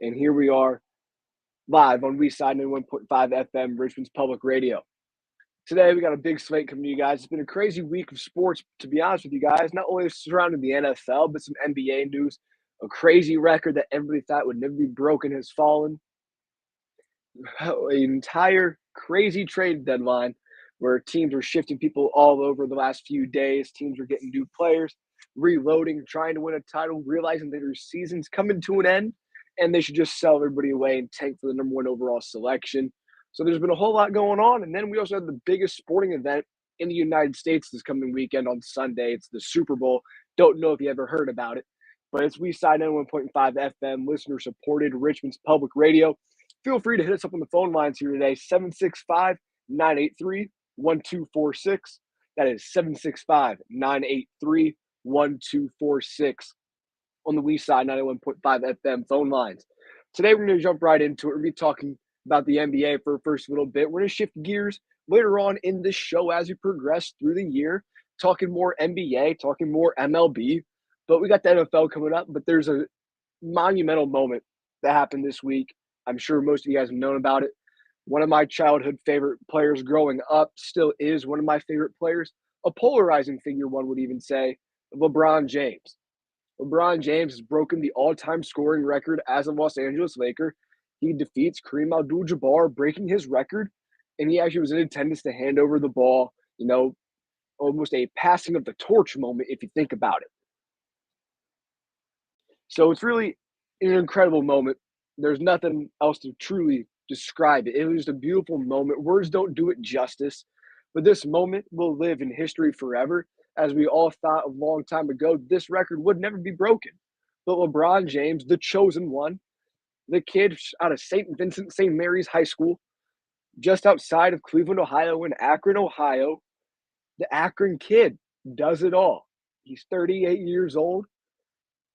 And here we are live on WeSide 91.5 FM, Richmond's Public Radio. Today, we got a big slate coming to you guys. It's been a crazy week of sports, to be honest with you guys, not only surrounding the NFL, but some NBA news. A crazy record that everybody thought would never be broken has fallen. An entire crazy trade deadline where teams are shifting people all over the last few days. Teams are getting new players, reloading, trying to win a title, realizing that their season's coming to an end, and they should just sell everybody away and tank for the number one overall selection. So there's been a whole lot going on. And then we also have the biggest sporting event in the United States this coming weekend on Sunday. It's the Super Bowl. Don't know if you ever heard about it, but it's WeSide 91.5 FM, listener-supported Richmond's Public Radio. Feel free to hit us up on the phone lines here today, 765-983-1246. That is 765-983-1246 on the WeSide 91.5 FM phone lines. Today, we're going to jump right into it. We're going to be talking about the NBA for the first little bit. We're going to shift gears later on in this show as we progress through the year, talking more NBA, talking more MLB. But we got the NFL coming up, but there's a monumental moment that happened this week. I'm sure most of you guys have known about it. One of my childhood favorite players growing up still is one of my favorite players, a polarizing figure, one would even say, LeBron James. LeBron James has broken the all-time scoring record as a Los Angeles Laker. He defeats Kareem Abdul-Jabbar, breaking his record, and he actually was in attendance to hand over the ball, almost a passing of the torch moment if you think about it. So it's really an incredible moment. There's nothing else to truly describe it. It was just a beautiful moment. Words don't do it justice, but this moment will live in history forever. As we all thought a long time ago, this record would never be broken. But LeBron James, the chosen one, the kid out of St. Vincent St. Mary's High School, just outside of Cleveland, Ohio, in Akron, Ohio, the Akron kid does it all. He's 38 years old,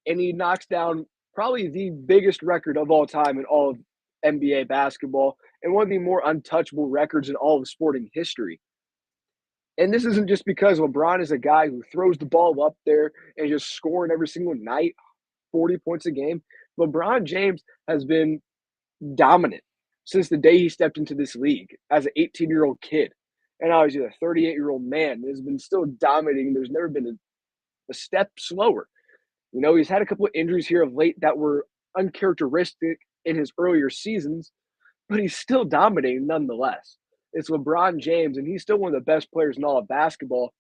and he knocks down probably the biggest record of all time in all of NBA basketball and one of the more untouchable records in all of sporting history. And this isn't just because LeBron is a guy who throws the ball up there and just scoring every single night, 40 points a game. LeBron James has been dominant since the day he stepped into this league as an 18-year-old kid. And now he's a 38-year-old man that has been still dominating. There's never been a step slower. He's had a couple of injuries here of late that were uncharacteristic in his earlier seasons, but he's still dominating nonetheless. It's LeBron James, and he's still one of the best players in all of basketball,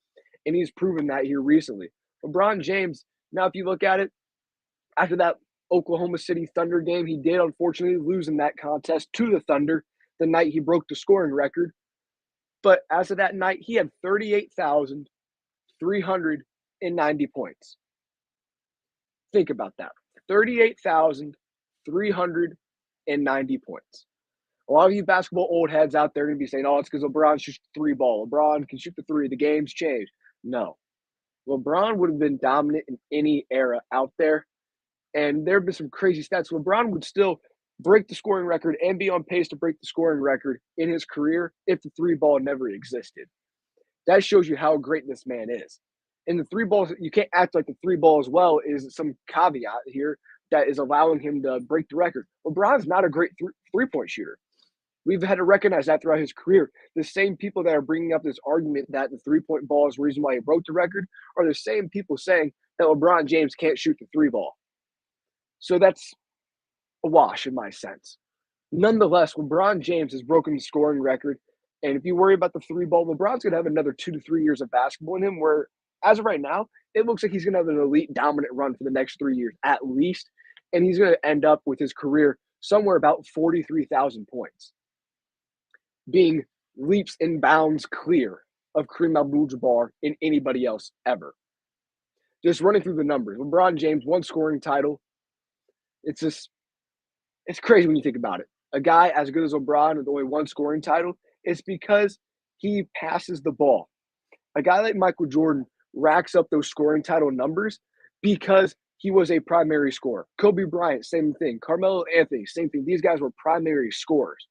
and he's proven that here recently. LeBron James, now if you look at it, after that Oklahoma City Thunder game, he did unfortunately lose in that contest to the Thunder the night he broke the scoring record. But as of that night, he had 38,390 points. Think about that. 38,390 points. A lot of you basketball old heads out there are going to be saying, oh, it's because LeBron shoots the three ball. LeBron can shoot the three. The game's changed. No. LeBron would have been dominant in any era out there. And there have been some crazy stats. LeBron would still break the scoring record and be on pace to break the scoring record in his career if the three ball never existed. That shows you how great this man is. And the three balls, you can't act like the three ball as well is some caveat here that is allowing him to break the record. LeBron's not a great three-point shooter. We've had to recognize that throughout his career. The same people that are bringing up this argument that the three-point ball is the reason why he broke the record are the same people saying that LeBron James can't shoot the three ball. So that's a wash in my sense. Nonetheless, LeBron James has broken the scoring record. And if you worry about the three ball, LeBron's going to have another 2 to 3 years of basketball in him where, as of right now, it looks like he's going to have an elite dominant run for the next 3 years at least. And he's going to end up with his career somewhere about 43,000 points, being leaps and bounds clear of Kareem Abdul-Jabbar in anybody else ever. Just running through the numbers. LeBron James, one scoring title. It's crazy when you think about it. A guy as good as LeBron with only one scoring title It's because he passes the ball. A guy like Michael Jordan racks up those scoring title numbers because he was a primary scorer. Kobe Bryant, same thing. Carmelo Anthony, same thing. These guys were primary scorers.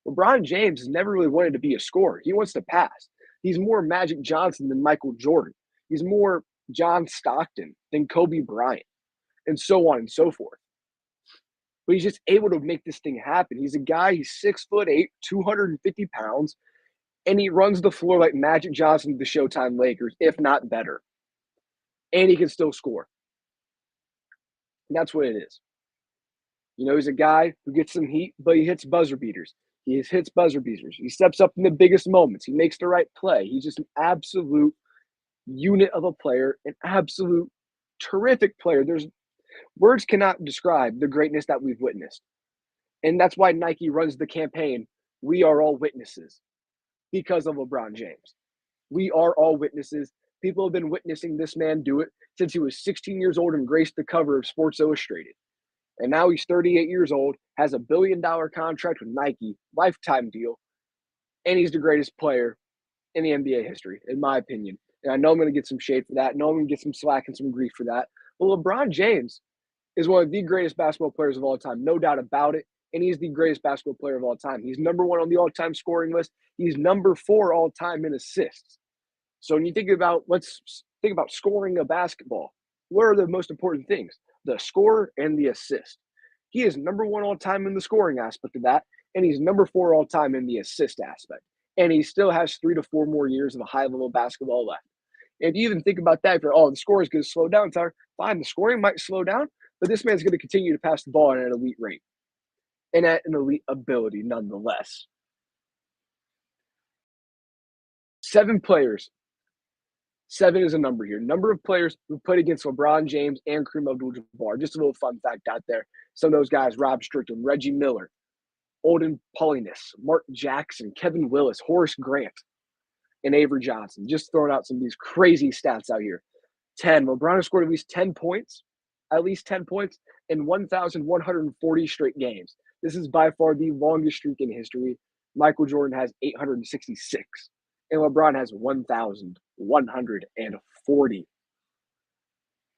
LeBron James has never really wanted to be a scorer. He wants to pass. He's more Magic Johnson than Michael Jordan. He's more John Stockton than Kobe Bryant, and so on and so forth. But he's just able to make this thing happen. He's a guy, he's 6'8", 250 pounds, and he runs the floor like Magic Johnson to the Showtime Lakers, if not better. And he can still score. And that's what it is. You know, he's a guy who gets some heat, but he hits buzzer beaters. He hits buzzer beaters. He steps up in the biggest moments. He makes the right play. He's just an absolute unit of a player, an absolute terrific player. There's words cannot describe the greatness that we've witnessed. And that's why Nike runs the campaign, "We are all witnesses," because of LeBron James. We are all witnesses. People have been witnessing this man do it since he was 16 years old and graced the cover of Sports Illustrated. And now he's 38 years old, has a $1 billion contract with Nike, lifetime deal, and he's the greatest player in the NBA history, in my opinion. And I know I'm going to get some shade for that. I know I'm going to get some slack and some grief for that. But LeBron James is one of the greatest basketball players of all time, no doubt about it. And he's the greatest basketball player of all time. He's number one on the all-time scoring list. He's number 4 all-time in assists. So when you think about, let's think about scoring a basketball. What are the most important things? The score and the assist. He is number 1 all-time in the scoring aspect of that, and he's number 4 all-time in the assist aspect. And he still has 3 to 4 more years of a high-level basketball left. And if you even think about that, if you're, the score is going to slow down, Tyler, fine, the scoring might slow down, but this man's going to continue to pass the ball at an elite rate and at an elite ability nonetheless. 7 players. 7 is a number here. Number of players who played against LeBron James and Kareem Abdul-Jabbar. Just a little fun fact out there. Some of those guys, Rob Strickland, Reggie Miller, Olden Paulinus, Mark Jackson, Kevin Willis, Horace Grant, and Avery Johnson. Just throwing out some of these crazy stats out here. 10. LeBron has scored at least 10 points in 1,140 straight games. This is by far the longest streak in history. Michael Jordan has 866, and LeBron has 1,140.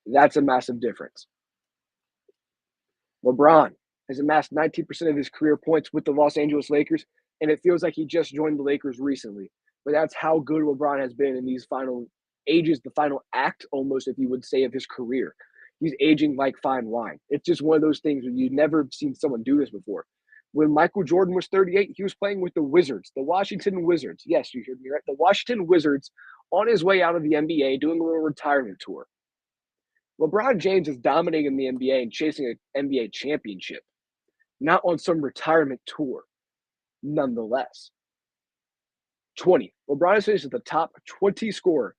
That's a massive difference. LeBron has amassed 19% of his career points with the Los Angeles Lakers, and it feels like he just joined the Lakers recently. But that's how good LeBron has been in these final ages, the final act almost, if you would say, of his career. He's aging like fine wine. It's just one of those things where you've never seen someone do this before. When Michael Jordan was 38, he was playing with the Wizards, the Washington Wizards. Yes, you heard me right. The Washington Wizards on his way out of the NBA doing a little retirement tour. LeBron James is dominating the NBA and chasing an NBA championship, not on some retirement tour, nonetheless. 20. LeBron has finished as the top 20 scorer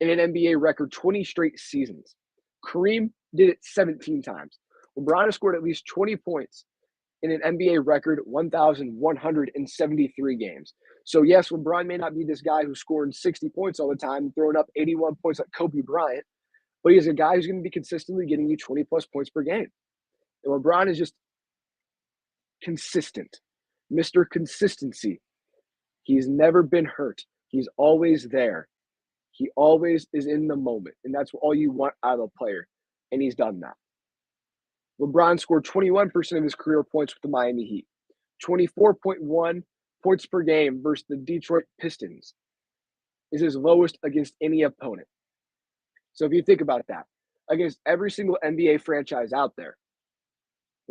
in an NBA record 20 straight seasons. Kareem did it 17 times. LeBron has scored at least 20 points in an NBA record 1,173 games. So, yes, LeBron may not be this guy who's scoring 60 points all the time, throwing up 81 points like Kobe Bryant, but he's a guy who's going to be consistently getting you 20-plus points per game. And LeBron is just consistent. Mr. Consistency. He's never been hurt. He's always there. He always is in the moment, and that's all you want out of a player, and he's done that. LeBron scored 21% of his career points with the Miami Heat, 24.1 points per game versus the Detroit Pistons is his lowest against any opponent. So if you think about that, against every single NBA franchise out there,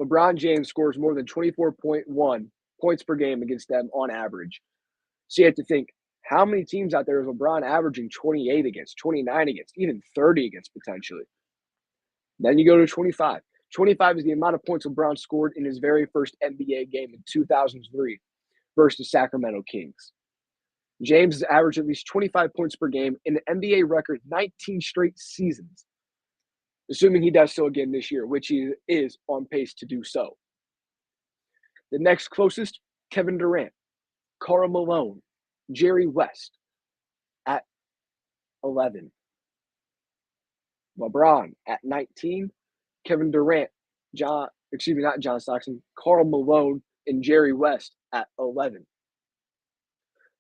LeBron James scores more than 24.1 points per game against them on average. So you have to think, how many teams out there is LeBron averaging 28 against, 29 against, even 30 against potentially? Then you go to 25. 25 is the amount of points LeBron scored in his very first NBA game in 2003 versus the Sacramento Kings. James has averaged at least 25 points per game in an NBA record 19 straight seasons, assuming he does so again this year, which he is on pace to do so. The next closest, Kevin Durant, Karl Malone, Jerry West at 11. LeBron at 19, Kevin Durant, not John Stockton, Karl Malone, and Jerry West at 11.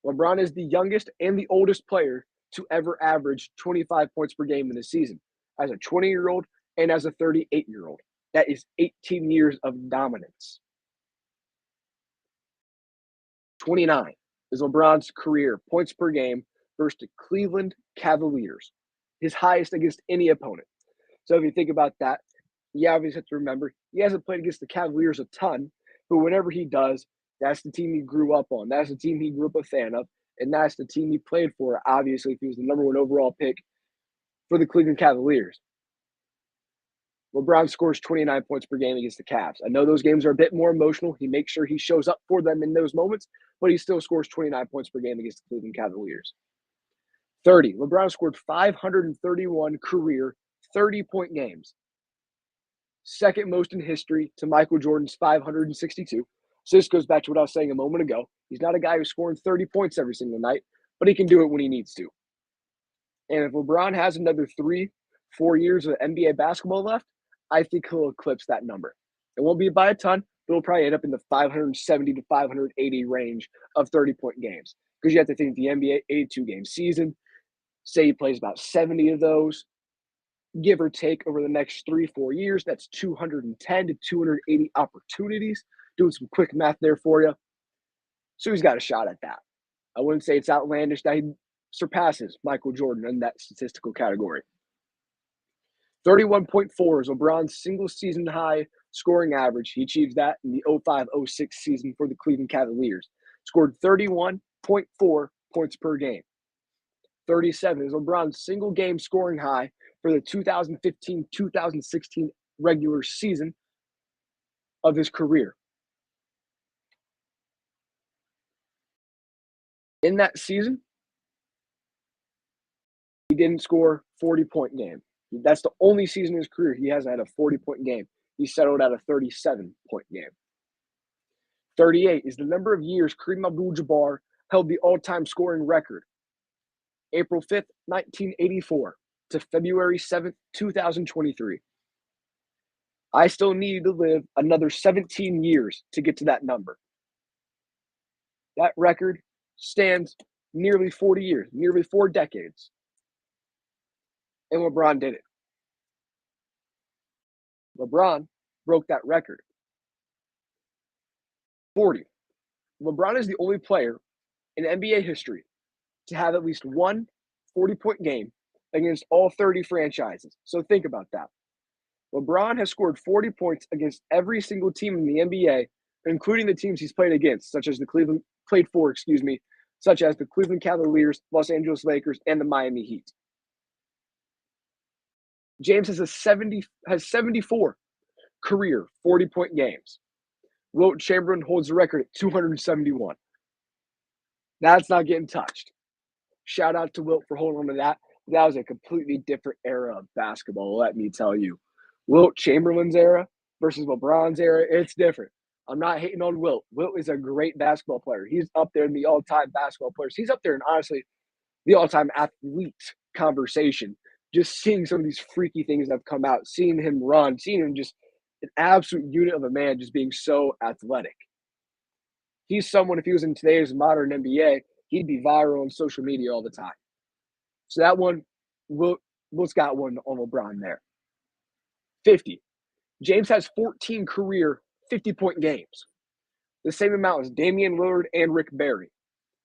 LeBron is the youngest and the oldest player to ever average 25 points per game in a season, as a 20-year-old and as a 38-year-old. That is 18 years of dominance. 29 is LeBron's career points per game versus the Cleveland Cavaliers, his highest against any opponent. So if you think about that, you obviously have to remember he hasn't played against the Cavaliers a ton, but whenever he does, that's the team he grew up on. That's the team he grew up a fan of, and that's the team he played for, obviously, if he was the number one overall pick for the Cleveland Cavaliers. LeBron scores 29 points per game against the Cavs. I know those games are a bit more emotional. He makes sure he shows up for them in those moments, but he still scores 29 points per game against the Cleveland Cavaliers. 30. LeBron scored 531 career 30-point games. Second most in history to Michael Jordan's 562. So this goes back to what I was saying a moment ago. He's not a guy who's scoring 30 points every single night, but he can do it when he needs to. And if LeBron has another 3-4 years of NBA basketball left, I think he'll eclipse that number. It won't be by a ton, but he'll probably end up in the 570 to 580 range of 30-point games. Because you have to think the NBA 82-game season, say he plays about 70 of those, give or take over the next 3-4 years, that's 210 to 280 opportunities. Doing some quick math there for you. So he's got a shot at that. I wouldn't say it's outlandish that he surpasses Michael Jordan in that statistical category. 31.4 is LeBron's single season high scoring average. He achieved that in the 05-06 season for the Cleveland Cavaliers. Scored 31.4 points per game. 37 is LeBron's single game scoring high for the 2015-2016 regular season of his career. In that season, he didn't score 40-point game. That's the only season in his career he hasn't had a 40-point game. He settled at a 37-point game. 38 is the number of years Kareem Abdul-Jabbar held the all-time scoring record. April 5th, 1984 to February 7th, 2023. I still need to live another 17 years to get to that number. That record stands nearly 40 years, nearly 4 decades. And LeBron did it. LeBron broke that record. 40. LeBron is the only player in NBA history to have at least one 40-point game against all 30 franchises. So think about that. LeBron has scored 40 points against every single team in the NBA, including the teams he's played against, such as the Cleveland Cavaliers, Los Angeles Lakers, and the Miami Heat. James has 74 career 40-point games. Wilt Chamberlain holds the record at 271. That's not getting touched. Shout out to Wilt for holding on to that. That was a completely different era of basketball, let me tell you. Wilt Chamberlain's era versus LeBron's era, it's different. I'm not hating on Wilt. Wilt is a great basketball player. He's up there in the all-time basketball players. He's up there in, honestly, the all-time athlete conversation. Just seeing some of these freaky things that have come out, seeing him run, seeing him just an absolute unit of a man, just being so athletic. He's someone, if he was in today's modern NBA, he'd be viral on social media all the time. So that one, Wilt's got one on LeBron there. 50. James has 14 career 50-point games. The same amount as Damian Lillard and Rick Barry.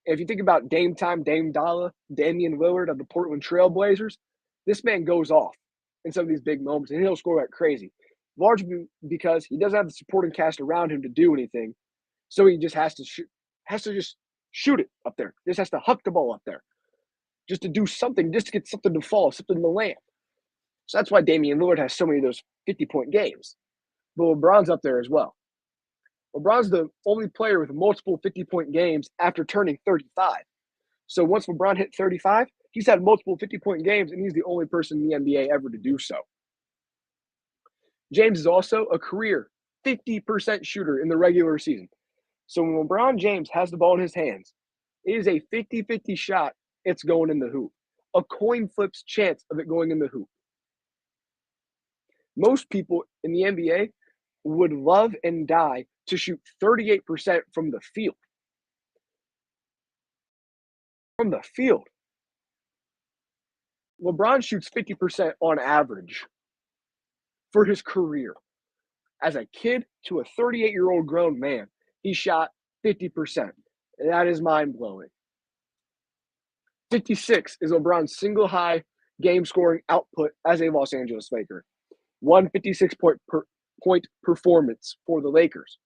And if you think about Dame Time, Dame Dollar, Damian Lillard of the Portland Trail Blazers, this man goes off in some of these big moments, and he'll score like crazy. Largely because he doesn't have the supporting cast around him to do anything, so he just has to shoot it up there. Just has to huck the ball up there, just to do something, just to get something to fall, something to land. So that's why Damian Lillard has so many of those 50-point games. But LeBron's up there as well. LeBron's the only player with multiple 50-point games after turning 35. So once LeBron hit 35, he's had multiple 50-point games, and he's the only person in the NBA ever to do so. James is also a career 50% shooter in the regular season. So when LeBron James has the ball in his hands, it is a 50-50 shot, it's going in the hoop. A coin flip's chance of it going in the hoop. Most people in the NBA would love and die to shoot 38% from the field. From the field, LeBron shoots 50% on average for his career. As a kid to a 38-year-old grown man, he shot 50%. That is mind blowing. 56 is LeBron's single high game scoring output as a Los Angeles Laker. 156 point performance for the Lakers.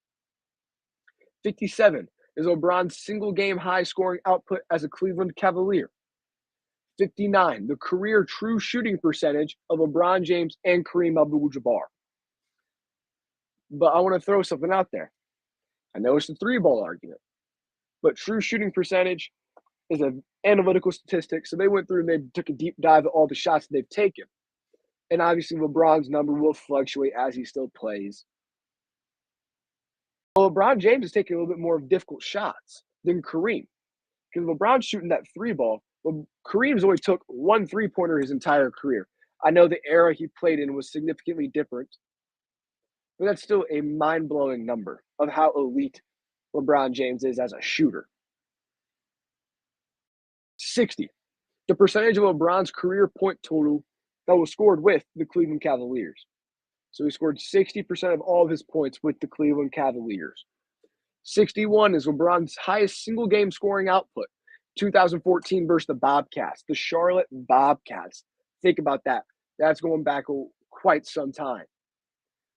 57 is LeBron's single game high scoring output as a Cleveland Cavalier. 59, the career true shooting percentage of LeBron James and Kareem Abdul-Jabbar. But I want to throw something out there. I know it's the three ball argument, but true shooting percentage is an analytical statistic. So they went through and they took a deep dive at all the shots that they've taken. And obviously, LeBron's number will fluctuate as he still plays. Well, LeBron James is taking a little bit more difficult shots than Kareem. Because LeBron's shooting that three ball. Well, Kareem's only took one three-pointer his entire career. I know the era he played in was significantly different, but that's still a mind-blowing number of how elite LeBron James is as a shooter. 60, the percentage of LeBron's career point total that was scored with the Cleveland Cavaliers. So he scored 60% of all of his points with the Cleveland Cavaliers. 61 is LeBron's highest single game scoring output. 2014 versus the Bobcats, the Charlotte Bobcats. Think about that. That's going back quite some time,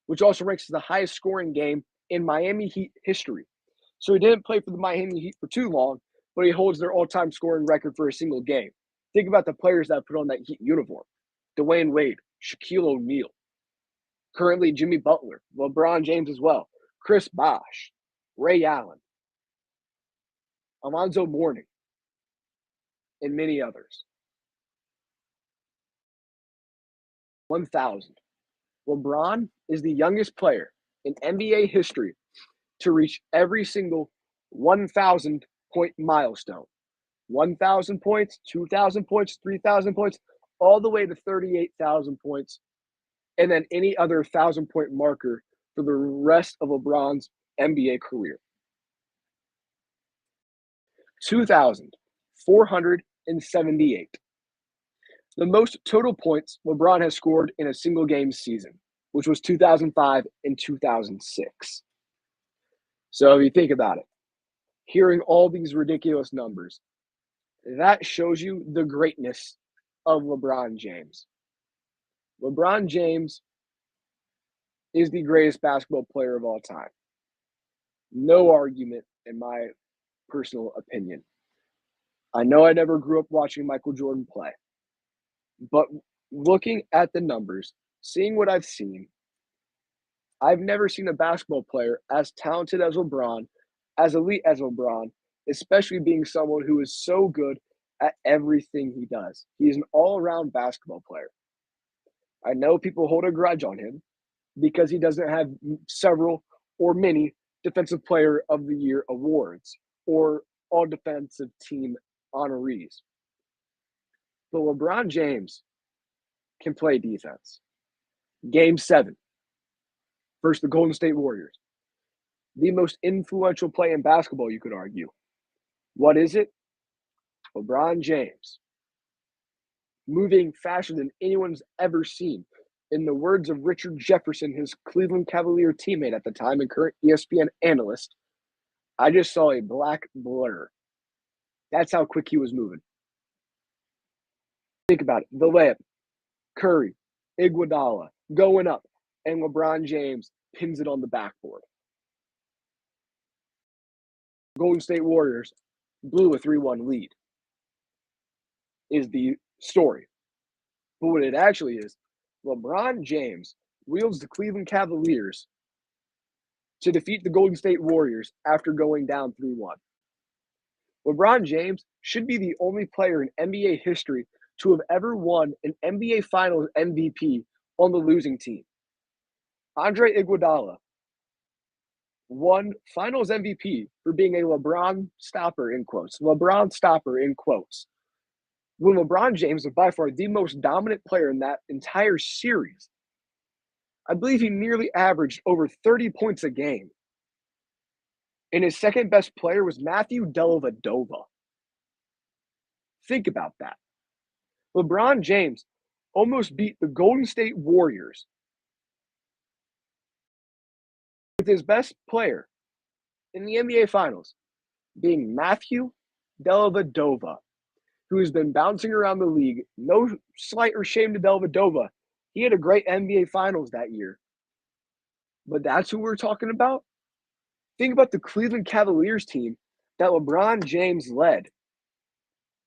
which also ranks as the highest scoring game in Miami Heat history. So he didn't play for the Miami Heat for too long, but he holds their all-time scoring record for a single game. Think about the players that put on that Heat uniform. Dwayne Wade, Shaquille O'Neal, currently Jimmy Butler, LeBron James as well, Chris Bosh, Ray Allen, Alonzo Mourning, and many others. 1,000. LeBron is the youngest player in NBA history to reach every single 1,000 point milestone. 1,000 points, 2,000 points, 3,000 points, all the way to 38,000 points, and then any other 1,000 point marker for the rest of LeBron's NBA career. 2,478. The most total points LeBron has scored in a single game season, which was 2005 and 2006. So if you think about it, hearing all these ridiculous numbers, that shows you the greatness of LeBron James. LeBron James is the greatest basketball player of all time. No argument, in my personal opinion. I know I never grew up watching Michael Jordan play, but looking at the numbers, seeing what I've seen, I've never seen a basketball player as talented as LeBron, as elite as LeBron, especially being someone who is so good at everything he does. He's an all-around basketball player. I know people hold a grudge on him because he doesn't have several or many Defensive Player of the Year awards or all defensive team honorees. But LeBron James can play defense. Game 7 versus the Golden State Warriors. The most influential play in basketball, you could argue. What is it? LeBron James moving faster than anyone's ever seen. In the words of Richard Jefferson, his Cleveland Cavalier teammate at the time and current ESPN analyst, I just saw a black blur. That's how quick he was moving. Think about it. The layup, Curry, Iguodala, going up, and LeBron James pins it on the backboard. Golden State Warriors blew a 3-1 lead is the story. But what it actually is, LeBron James wields the Cleveland Cavaliers to defeat the Golden State Warriors after going down 3-1. LeBron James should be the only player in NBA history to have ever won an NBA Finals MVP on the losing team. Andre Iguodala won Finals MVP for being a LeBron stopper in quotes. LeBron stopper in quotes. When LeBron James was by far the most dominant player in that entire series. I believe he nearly averaged over 30 points a game. And his second best player was Matthew Dellavedova. Think about that. LeBron James almost beat the Golden State Warriors with his best player in the NBA Finals being Matthew Dellavedova, who has been bouncing around the league. No slight or shame to Dellavedova. He had a great NBA Finals that year. But that's who we're talking about? Think about the Cleveland Cavaliers team that LeBron James led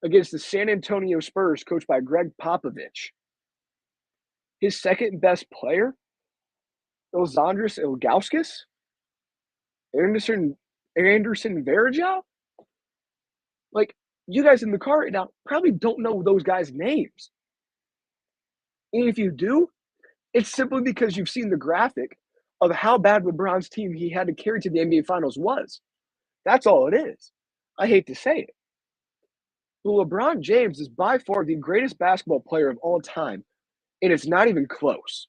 against the San Antonio Spurs, coached by Greg Popovich. His second best player, Ilzandris Ilgauskas, Anderson Varejao. Like, you guys in the car right now probably don't know those guys' names. And if you do, it's simply because you've seen the graphic of how bad LeBron's team he had to carry to the NBA Finals was. That's all it is. I hate to say it. But LeBron James is by far the greatest basketball player of all time, and it's not even close.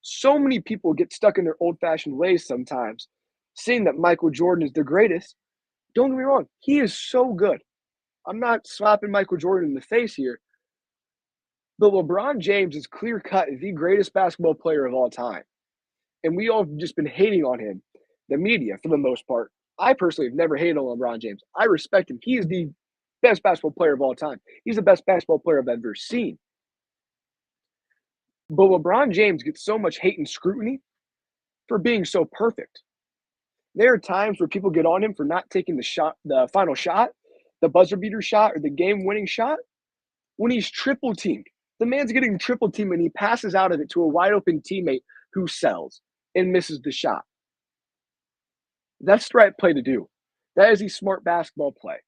So many people get stuck in their old fashioned ways sometimes, saying that Michael Jordan is the greatest. Don't get me wrong, he is so good. I'm not slapping Michael Jordan in the face here, but LeBron James is clear cut the greatest basketball player of all time. And we all have just been hating on him, the media, for the most part. I personally have never hated on LeBron James. I respect him. He is the best basketball player of all time. He's the best basketball player I've ever seen. But LeBron James gets so much hate and scrutiny for being so perfect. There are times where people get on him for not taking the final shot, the buzzer beater shot, or the game winning shot when he's triple teamed. The man's getting triple teamed and he passes out of it to a wide open teammate who sells and misses the shot. That's the right play to do. That is a smart basketball play.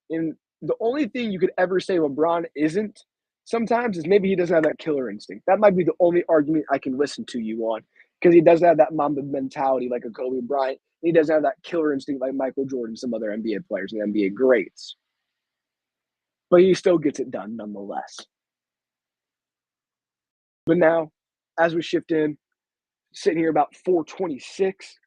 And the only thing you could ever say LeBron isn't sometimes is maybe he doesn't have that killer instinct. That might be the only argument I can listen to you on because he doesn't have that Mamba mentality like a Kobe Bryant. He doesn't have that killer instinct like Michael Jordan, some other NBA players and NBA greats. But he still gets it done nonetheless. But now, as we shift in, sitting here about 426,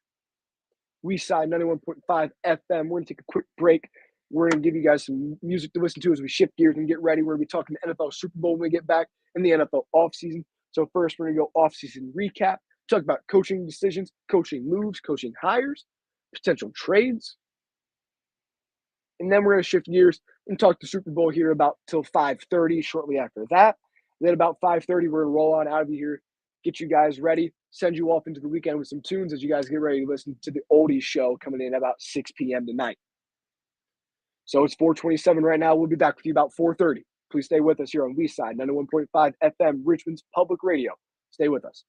we side 91.5 FM. We're going to take a quick break. We're going to give you guys some music to listen to as we shift gears and get ready. We're going to be talking the NFL Super Bowl when we get back and the NFL offseason. So first, we're going to go offseason recap, talk about coaching decisions, coaching moves, coaching hires, potential trades. And then we're going to shift gears and talk the Super Bowl here about till 5:30 shortly after that. And then about 5:30, we're going to roll on out of here, get you guys ready, send you off into the weekend with some tunes as you guys get ready to listen to the Oldies show coming in about 6 p.m. tonight. So it's 427 right now. We'll be back with you about 4:30. Please stay with us here on Leaside 91.5 FM, Richmond's public radio. Stay with us.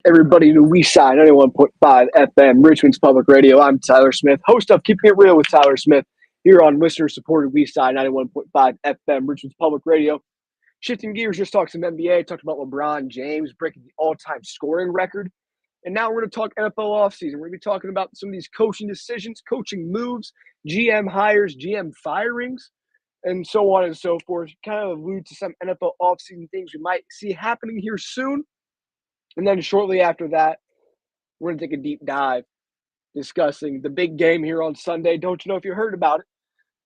Everybody to We Sign 91.5 FM, Richmond's Public Radio. I'm Tyler Smith, host of Keeping It Real with Tyler Smith, here on listener-supported We Sign 91.5 FM, Richmond's Public Radio. Shifting gears, just talked some NBA, talked about LeBron James breaking the all-time scoring record. And now we're going to talk NFL offseason. We're going to be talking about some of these coaching decisions, coaching moves, GM hires, GM firings, and so on and so forth. Kind of allude to some NFL offseason things we might see happening here soon. And then shortly after that, we're going to take a deep dive discussing the big game here on Sunday. Don't you know if you heard about it?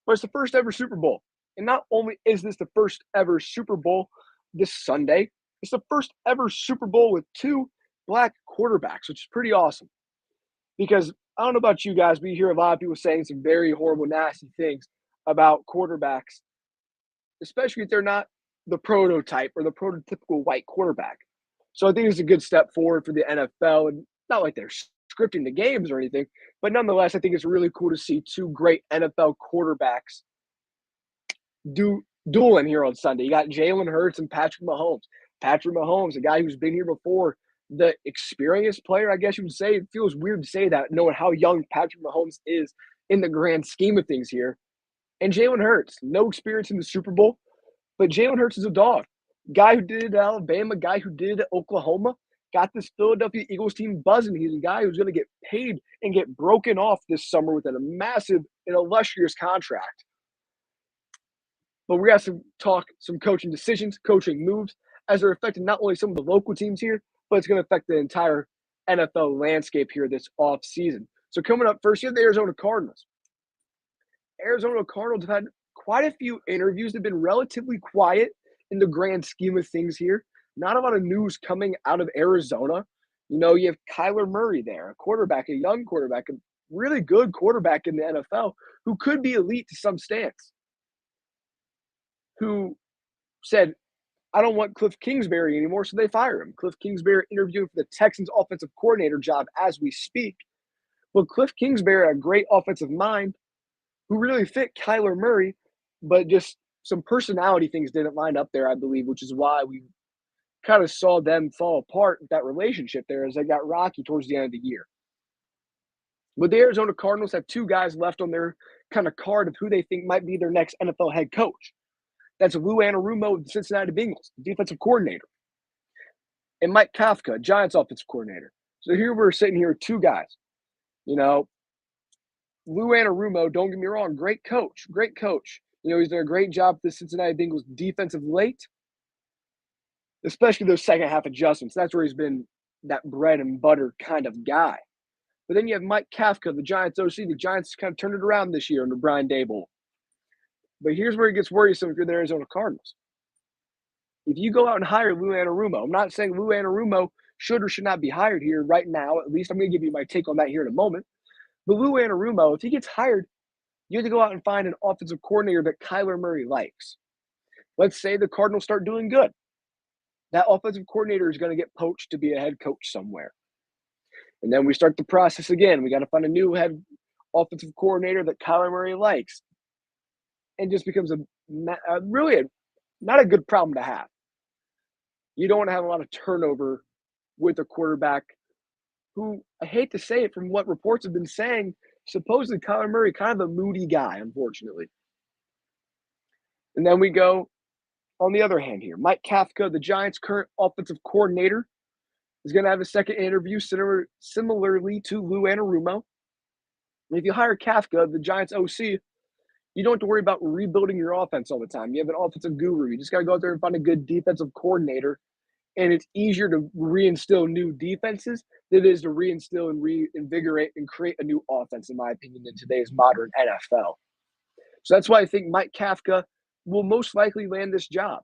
But it's the first ever Super Bowl. And not only is this the first ever Super Bowl this Sunday, it's the first ever Super Bowl with two black quarterbacks, which is pretty awesome. Because I don't know about you guys, but you hear a lot of people saying some very horrible, nasty things about quarterbacks, especially if they're not the prototype or the prototypical white quarterback. So I think it's a good step forward for the NFL, and not like they're scripting the games or anything, but nonetheless, I think it's really cool to see two great NFL quarterbacks dueling here on Sunday. You got Jalen Hurts and Patrick Mahomes. Patrick Mahomes, a guy who's been here before, the experienced player, I guess you would say. It feels weird to say that, knowing how young Patrick Mahomes is in the grand scheme of things here. And Jalen Hurts, no experience in the Super Bowl, but Jalen Hurts is a dog. Guy who did it at Alabama, guy who did it at Oklahoma, got this Philadelphia Eagles team buzzing. He's a guy who's going to get paid and get broken off this summer with a massive and illustrious contract. But we got to talk some coaching decisions, coaching moves, as they're affecting not only some of the local teams here, but it's going to affect the entire NFL landscape here this offseason. So coming up first, you have the Arizona Cardinals. Arizona Cardinals have had quite a few interviews. They've been relatively quiet in the grand scheme of things here. Not a lot of news coming out of Arizona. You know, you have Kyler Murray there, a quarterback, a young quarterback, a really good quarterback in the NFL who could be elite to some stance, who said, I don't want Cliff Kingsbury anymore, so they fire him. Cliff Kingsbury interviewing for the Texans offensive coordinator job as we speak. Well, Cliff Kingsbury, a great offensive mind, who really fit Kyler Murray, but just some personality things didn't line up there, I believe, which is why we kind of saw them fall apart with that relationship there as they got rocky towards the end of the year. But the Arizona Cardinals have two guys left on their kind of card of who they think might be their next NFL head coach. That's Lou Anarumo of the Cincinnati Bengals, defensive coordinator, and Mike Kafka, Giants offensive coordinator. So here we're sitting here with two guys. You know, Lou Anarumo, don't get me wrong, great coach, great coach. You know, he's done a great job with the Cincinnati Bengals defensive late, especially those second half adjustments. That's where he's been that bread and butter kind of guy. But then you have Mike Kafka, the Giants OC. The Giants kind of turned it around this year under Brian Daboll. But here's where it gets worrisome if you're the Arizona Cardinals. If you go out and hire Lou Anarumo, I'm not saying Lou Anarumo should or should not be hired here right now. At least I'm going to give you my take on that here in a moment. But Lou Anarumo, if he gets hired, you have to go out and find an offensive coordinator that Kyler Murray likes. Let's say the Cardinals start doing good. That offensive coordinator is going to get poached to be a head coach somewhere. And then we start the process again. We got to find a new head offensive coordinator that Kyler Murray likes. And just becomes really not a good problem to have. You don't want to have a lot of turnover with a quarterback who, I hate to say it, from what reports have been saying, supposedly Kyler Murray, kind of a moody guy, unfortunately. And then we go on the other hand here. Mike Kafka, the Giants' current offensive coordinator, is going to have a second interview similarly to Lou Anarumo. And if you hire Kafka, the Giants' OC, you don't have to worry about rebuilding your offense all the time. You have an offensive guru. You just got to go out there and find a good defensive coordinator. And it's easier to reinstill new defenses than it is to reinstill and reinvigorate and create a new offense, in my opinion, in today's modern NFL. So that's why I think Mike Kafka will most likely land this job,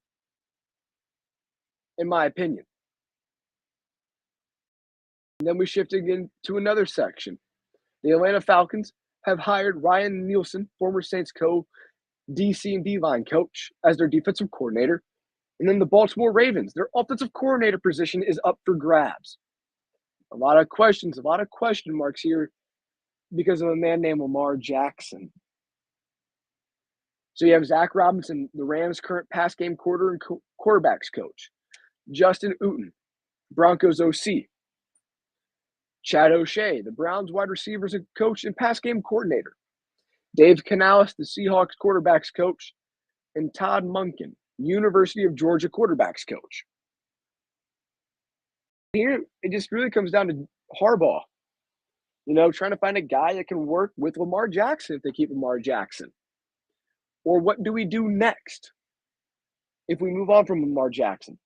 in my opinion. And then we shift again to another section. The Atlanta Falcons have hired Ryan Nielsen, former Saints DC and D-line coach, as their defensive coordinator. And then the Baltimore Ravens, their offensive coordinator position is up for grabs. A lot of questions, a lot of question marks here because of a man named Lamar Jackson. So you have Zach Robinson, the Rams' current pass game quarterbacks coach. Justin Uten, Broncos OC. Chad O'Shea, the Browns wide receivers coach and pass game coordinator. Dave Canales, the Seahawks quarterbacks coach. And Todd Monken, University of Georgia quarterbacks coach. Here, it just really comes down to Harbaugh, trying to find a guy that can work with Lamar Jackson if they keep Lamar Jackson. Or what do we do next if we move on from Lamar Jackson?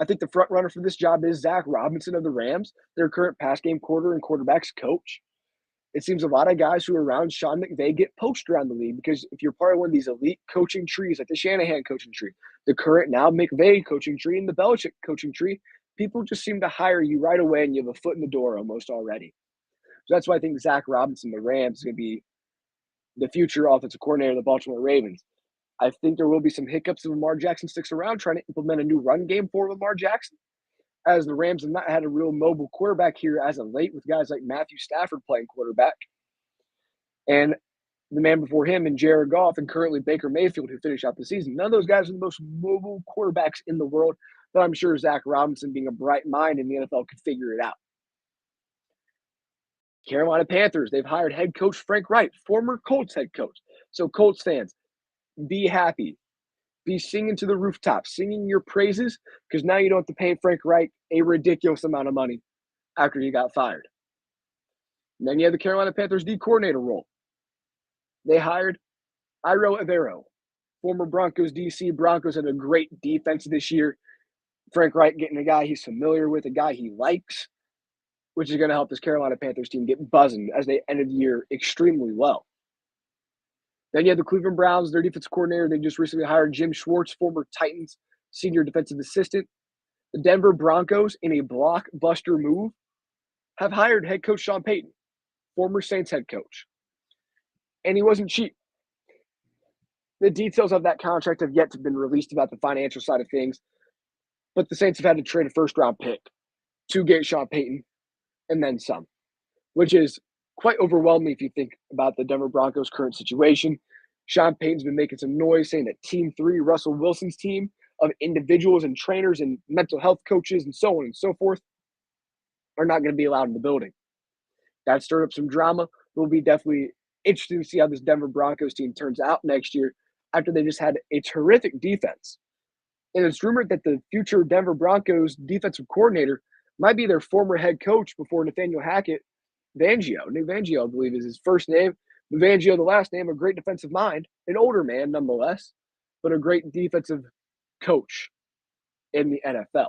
I think the front runner for this job is Zach Robinson of the Rams, their current pass game quarterbacks coach. It seems a lot of guys who are around Sean McVay get poached around the league because if you're part of one of these elite coaching trees, like the Shanahan coaching tree, the current now McVay coaching tree, and the Belichick coaching tree, people just seem to hire you right away and you have a foot in the door almost already. So that's why I think Zach Robinson, the Rams, is going to be the future offensive coordinator of the Baltimore Ravens. I think there will be some hiccups if Lamar Jackson sticks around trying to implement a new run game for Lamar Jackson, as the Rams have not had a real mobile quarterback here as of late with guys like Matthew Stafford playing quarterback. And the man before him and Jared Goff and currently Baker Mayfield who finished out the season. None of those guys are the most mobile quarterbacks in the world, but I'm sure Zach Robinson, being a bright mind in the NFL, could figure it out. Carolina Panthers, they've hired head coach Frank Reich, former Colts head coach. So Colts fans, be happy. Be singing to the rooftops, singing your praises, because now you don't have to pay Frank Reich a ridiculous amount of money after he got fired. And then you have the Carolina Panthers D coordinator role. They hired Iro Avero, former Broncos DC. Broncos had a great defense this year. Frank Reich getting a guy he's familiar with, a guy he likes, which is going to help this Carolina Panthers team get buzzing as they ended the year extremely well. Then you have the Cleveland Browns, their defensive coordinator. They just recently hired Jim Schwartz, former Titans senior defensive assistant. The Denver Broncos, in a blockbuster move, have hired head coach Sean Payton, former Saints head coach. And he wasn't cheap. The details of that contract have yet to been released about the financial side of things, but the Saints have had to trade a first-round pick to get Sean Payton and then some, which is quite overwhelming if you think about the Denver Broncos' current situation. Sean Payton's been making some noise saying that Team 3, Russell Wilson's team of individuals and trainers and mental health coaches and so on and so forth, are not going to be allowed in the building. That stirred up some drama. It will be definitely interesting to see how this Denver Broncos team turns out next year after they just had a terrific defense. And it's rumored that the future Denver Broncos defensive coordinator might be their former head coach before Nathaniel Hackett, Fangio. Nick Fangio, I believe, is his first name. Fangio, the last name, a great defensive mind, an older man nonetheless, but a great defensive coach in the NFL.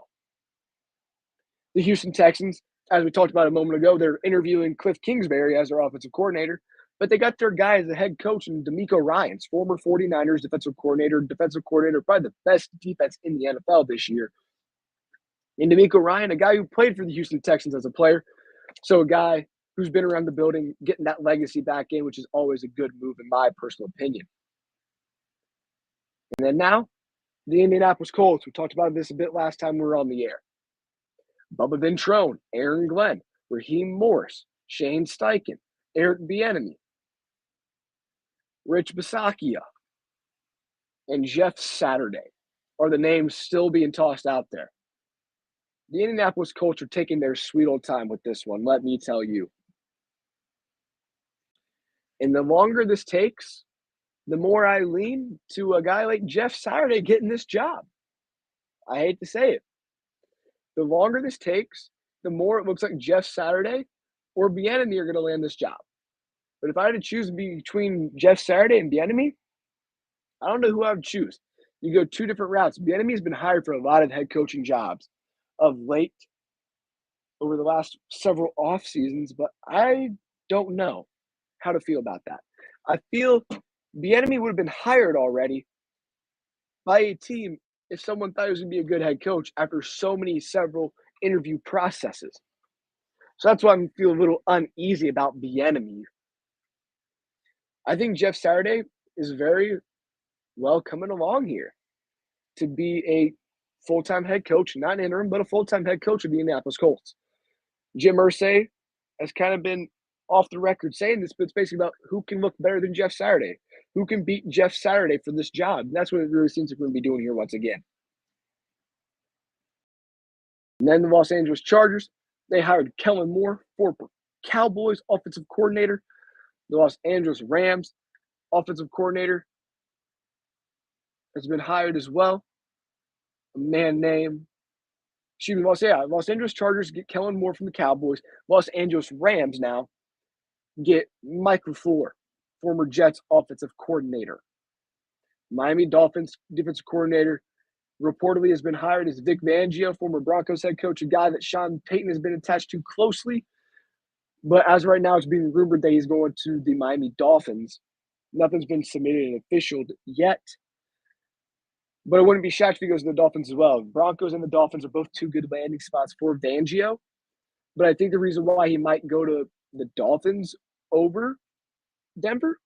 The Houston Texans, as we talked about a moment ago, they're interviewing Cliff Kingsbury as their offensive coordinator, but they got their guy as the head coach in DeMeco Ryans, former 49ers defensive coordinator, probably the best defense in the NFL this year. And DeMeco Ryan, a guy who played for the Houston Texans as a player, so a guy who's been around the building, getting that legacy back in, which is always a good move in my personal opinion. And then now, the Indianapolis Colts. We talked about this a bit last time we were on the air. Bubba Ventrone, Aaron Glenn, Raheem Morris, Shane Steichen, Eric Bieniemy, Rich Bisaccia, and Jeff Saturday are the names still being tossed out there. The Indianapolis Colts are taking their sweet old time with this one, let me tell you. And the longer this takes, the more I lean to a guy like Jeff Saturday getting this job. I hate to say it. The longer this takes, the more it looks like Jeff Saturday or Bieniemy are going to land this job. But if I had to choose between Jeff Saturday and Bieniemy, I don't know who I would choose. You go two different routes. Bieniemy has been hired for a lot of head coaching jobs of late over the last several off seasons, but I don't know how to feel about that. I feel Bieniemy would have been hired already by a team if someone thought he was going to be a good head coach after several interview processes. So that's why I feel a little uneasy about Bieniemy. I think Jeff Saturday is very well coming along here to be a full-time head coach, not an interim, but a full-time head coach of the Indianapolis Colts. Jim Irsay has kind of been off the record saying this, but it's basically about who can look better than Jeff Saturday, who can beat Jeff Saturday for this job. And that's what it really seems like we're going to be doing here once again. And then the Los Angeles Chargers, They hired Kellen Moore, former Cowboys offensive coordinator. The Los Angeles Rams offensive coordinator has been hired as well. A man named, Los Angeles Chargers get Kellen Moore from the Cowboys. Los Angeles Rams now get Mike LaFleur, former Jets offensive coordinator. Miami Dolphins defensive coordinator reportedly has been hired as Vic Fangio, former Broncos head coach, a guy that Sean Payton has been attached to closely. But as of right now, it's being rumored that he's going to the Miami Dolphins. Nothing's been submitted and official yet. But I wouldn't be shocked if he goes to the Dolphins as well. Broncos and the Dolphins are both two good landing spots for Fangio. But I think the reason why he might go to the Dolphins over Denver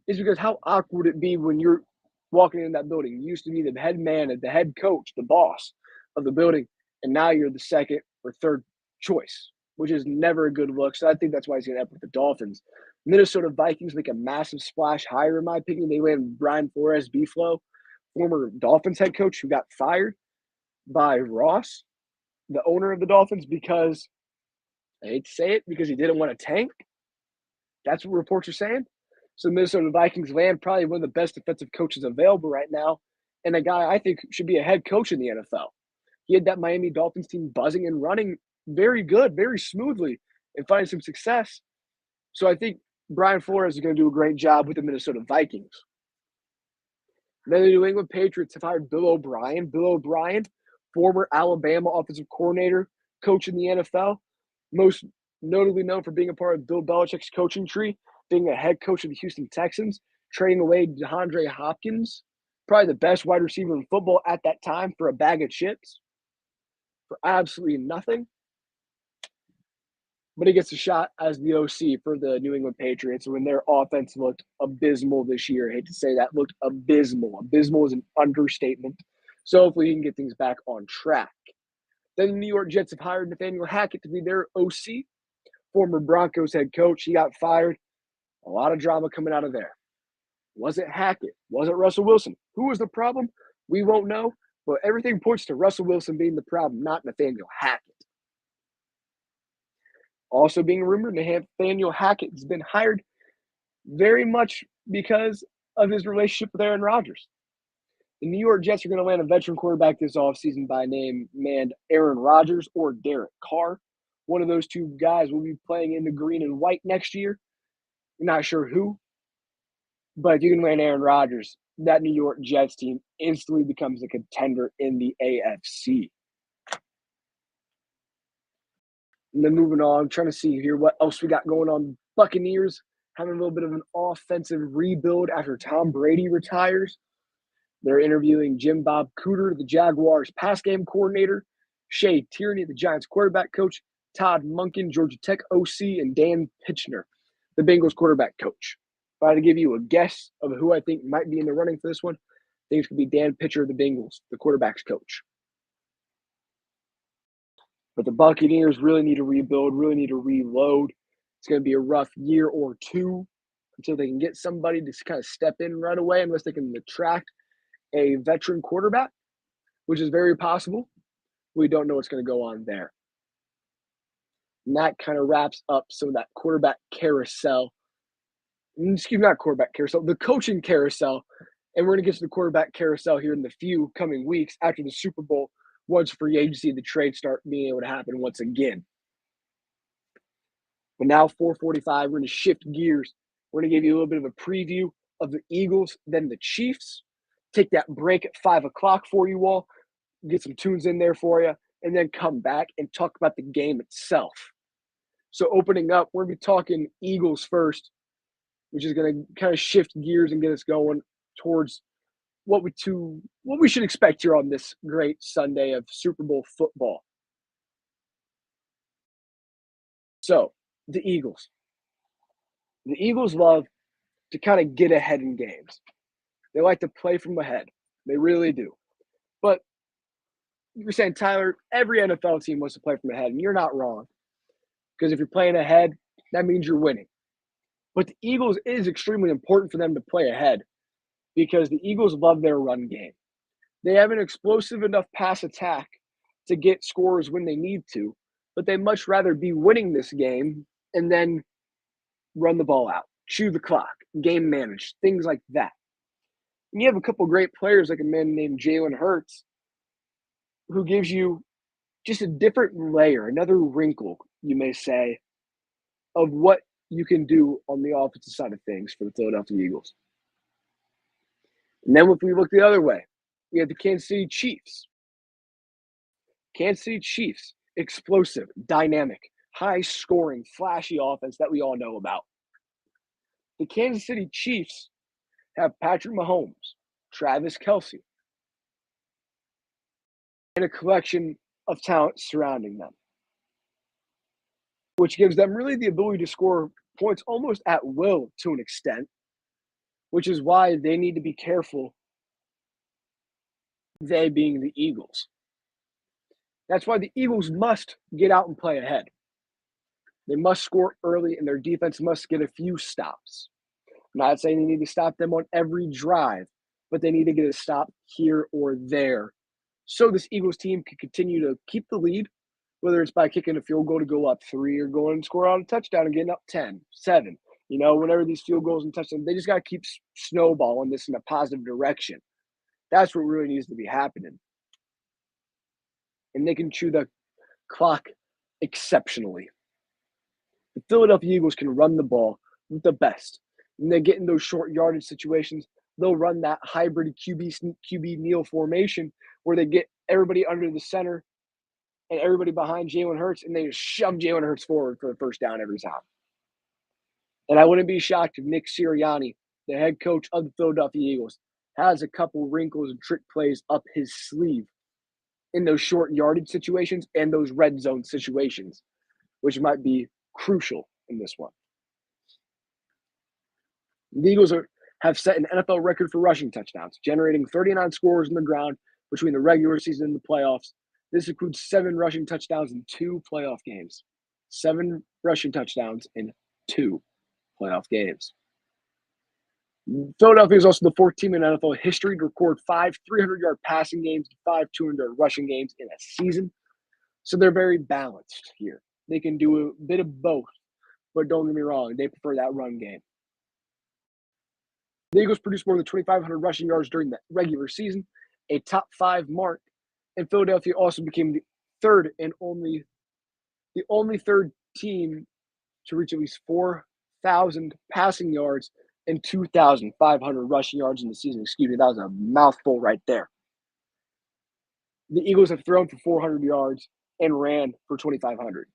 is because how awkward would it be when you're walking in that building? You used to be the head man, the head coach, the boss of the building, and now you're the second or third choice, which is never a good look. So I think that's why he's going to end up with the Dolphins. Minnesota Vikings make a massive splash higher, in my opinion. They land Brian Flores Beeflo, former Dolphins head coach, who got fired by Ross, the owner of the Dolphins, because I hate to say it, because he didn't want to tank. That's what reports are saying. So Minnesota Vikings land probably one of the best defensive coaches available right now, and a guy I think should be a head coach in the NFL. He had that Miami Dolphins team buzzing and running very good, very smoothly, and finding some success. So I think Brian Flores is going to do a great job with the Minnesota Vikings. Then the New England Patriots have hired Bill O'Brien. Bill O'Brien, former Alabama offensive coordinator, coach in the NFL, most notably known for being a part of Bill Belichick's coaching tree, being a head coach of the Houston Texans, trading away DeAndre Hopkins, probably the best wide receiver in football at that time, for a bag of chips for absolutely nothing. But he gets a shot as the OC for the New England Patriots when their offense looked abysmal this year. I hate to say that, looked abysmal. Abysmal is an understatement. So hopefully he can get things back on track. Then the New York Jets have hired Nathaniel Hackett to be their OC, former Broncos head coach. He got fired. A lot of drama coming out of there. Was it Hackett? Was it Russell Wilson? Who was the problem? We won't know, but everything points to Russell Wilson being the problem, not Nathaniel Hackett. Also being rumored, Nathaniel Hackett has been hired very much because of his relationship with Aaron Rodgers. The New York Jets are going to land a veteran quarterback this offseason by name Aaron Rodgers or Derek Carr. One of those two guys will be playing in the green and white next year. I'm not sure who, but if you can land Aaron Rodgers, that New York Jets team instantly becomes a contender in the AFC. And then moving on, I'm trying to see here what else we got going on. Buccaneers having a little bit of an offensive rebuild after Tom Brady retires. They're interviewing Jim Bob Cooter, the Jaguars pass game coordinator, Shea Tierney, the Giants quarterback coach, Todd Monken, Georgia Tech OC, and Dan Pitchner, the Bengals quarterback coach. If I had to give you a guess of who I think might be in the running for this one, I think it's going to be Dan Pitcher of the Bengals, the quarterback's coach. But the Buccaneers really need to rebuild, really need to reload. It's going to be a rough year or two until they can get somebody to kind of step in right away, unless they can attract a veteran quarterback, which is very possible. We don't know what's going to go on there. And that kind of wraps up some of that quarterback carousel. Excuse me, not quarterback carousel, the coaching carousel. And we're going to get to the quarterback carousel here in the few coming weeks after the Super Bowl, once free agency, the trade start being able to happen once again. But now 4:45, we're going to shift gears. We're going to give you a little bit of a preview of the Eagles, then the Chiefs. Take that break at 5 o'clock for you all, get some tunes in there for you, and then come back and talk about the game itself. So opening up, we're going to be talking Eagles first, which is going to kind of shift gears and get us going towards what we should expect here on this great Sunday of Super Bowl football. So, the Eagles. The Eagles love to kind of get ahead in games. They like to play from ahead. They really do. But you're saying, Tyler, every NFL team wants to play from ahead, and you're not wrong. Because if you're playing ahead, that means you're winning. But the Eagles, it is extremely important for them to play ahead because the Eagles love their run game. They have an explosive enough pass attack to get scores when they need to, but they much rather be winning this game and then run the ball out, chew the clock, game manage, things like that. And you have a couple great players like a man named Jalen Hurts who gives you just a different layer, another wrinkle, you may say, of what you can do on the offensive side of things for the Philadelphia Eagles. And then if we look the other way, we have the Kansas City Chiefs. Kansas City Chiefs, explosive, dynamic, high-scoring, flashy offense that we all know about. The Kansas City Chiefs have Patrick Mahomes, Travis Kelce, and a collection of talent surrounding them, which gives them really the ability to score points almost at will to an extent, which is why they need to be careful, they being the Eagles. That's why the Eagles must get out and play ahead. They must score early, and their defense must get a few stops. I'm not saying they need to stop them on every drive, but they need to get a stop here or there so this Eagles team can continue to keep the lead, whether it's by kicking a field goal to go up 3 or going and score on a touchdown and getting up 10, 7. Whenever these field goals and touchdowns, they just got to keep snowballing this in a positive direction. That's what really needs to be happening. And they can chew the clock exceptionally. The Philadelphia Eagles can run the ball with the best. When they get in those short yardage situations, they'll run that hybrid QB kneel formation where they get everybody under the center and everybody behind Jalen Hurts, and they just shove Jalen Hurts forward for a first down every time. And I wouldn't be shocked if Nick Sirianni, the head coach of the Philadelphia Eagles, has a couple wrinkles and trick plays up his sleeve in those short yardage situations and those red zone situations, which might be crucial in this one. The Eagles have set an NFL record for rushing touchdowns, generating 39 scores on the ground between the regular season and the playoffs. This includes 7 rushing touchdowns in 2 playoff games. 7 rushing touchdowns in 2 playoff games. Philadelphia is also the 4th team in NFL history to record 5 300-yard passing games and 5 200-yard rushing games in a season. So they're very balanced here. They can do a bit of both, but don't get me wrong, they prefer that run game. The Eagles produced more than 2,500 rushing yards during the regular season, a top 5 mark, and Philadelphia also became the only third team to reach at least 4,000 passing yards and 2,500 rushing yards in the season. Excuse me, that was a mouthful right there. The Eagles have thrown for 400 yards and ran for 2,500,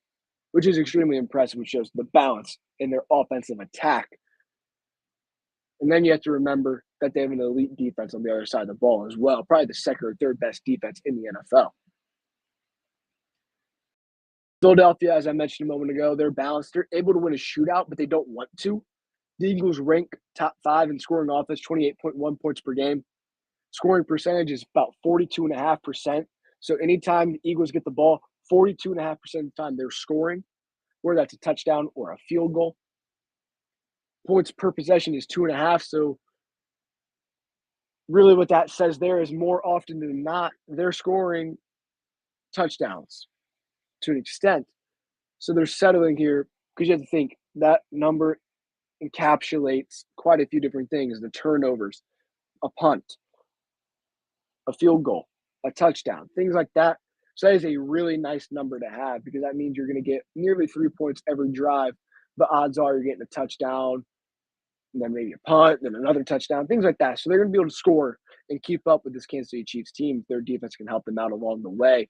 which is extremely impressive, which shows the balance in their offensive attack. And then you have to remember that they have an elite defense on the other side of the ball as well, probably the second or third best defense in the NFL. Philadelphia, as I mentioned a moment ago, they're balanced. They're able to win a shootout, but they don't want to. The Eagles rank top 5 in scoring offense, 28.1 points per game. Scoring percentage is about 42.5%. So anytime the Eagles get the ball, 42.5% of the time they're scoring, whether that's a touchdown or a field goal. Points per possession is 2.5. So really what that says there is more often than not, they're scoring touchdowns to an extent. So they're settling here because you have to think that number encapsulates quite a few different things: the turnovers, a punt, a field goal, a touchdown, things like that. So that is a really nice number to have because that means you're going to get nearly 3 points every drive, but odds are you're getting a touchdown, and then maybe a punt, then another touchdown, things like that. So they're going to be able to score and keep up with this Kansas City Chiefs team. Their defense can help them out along the way.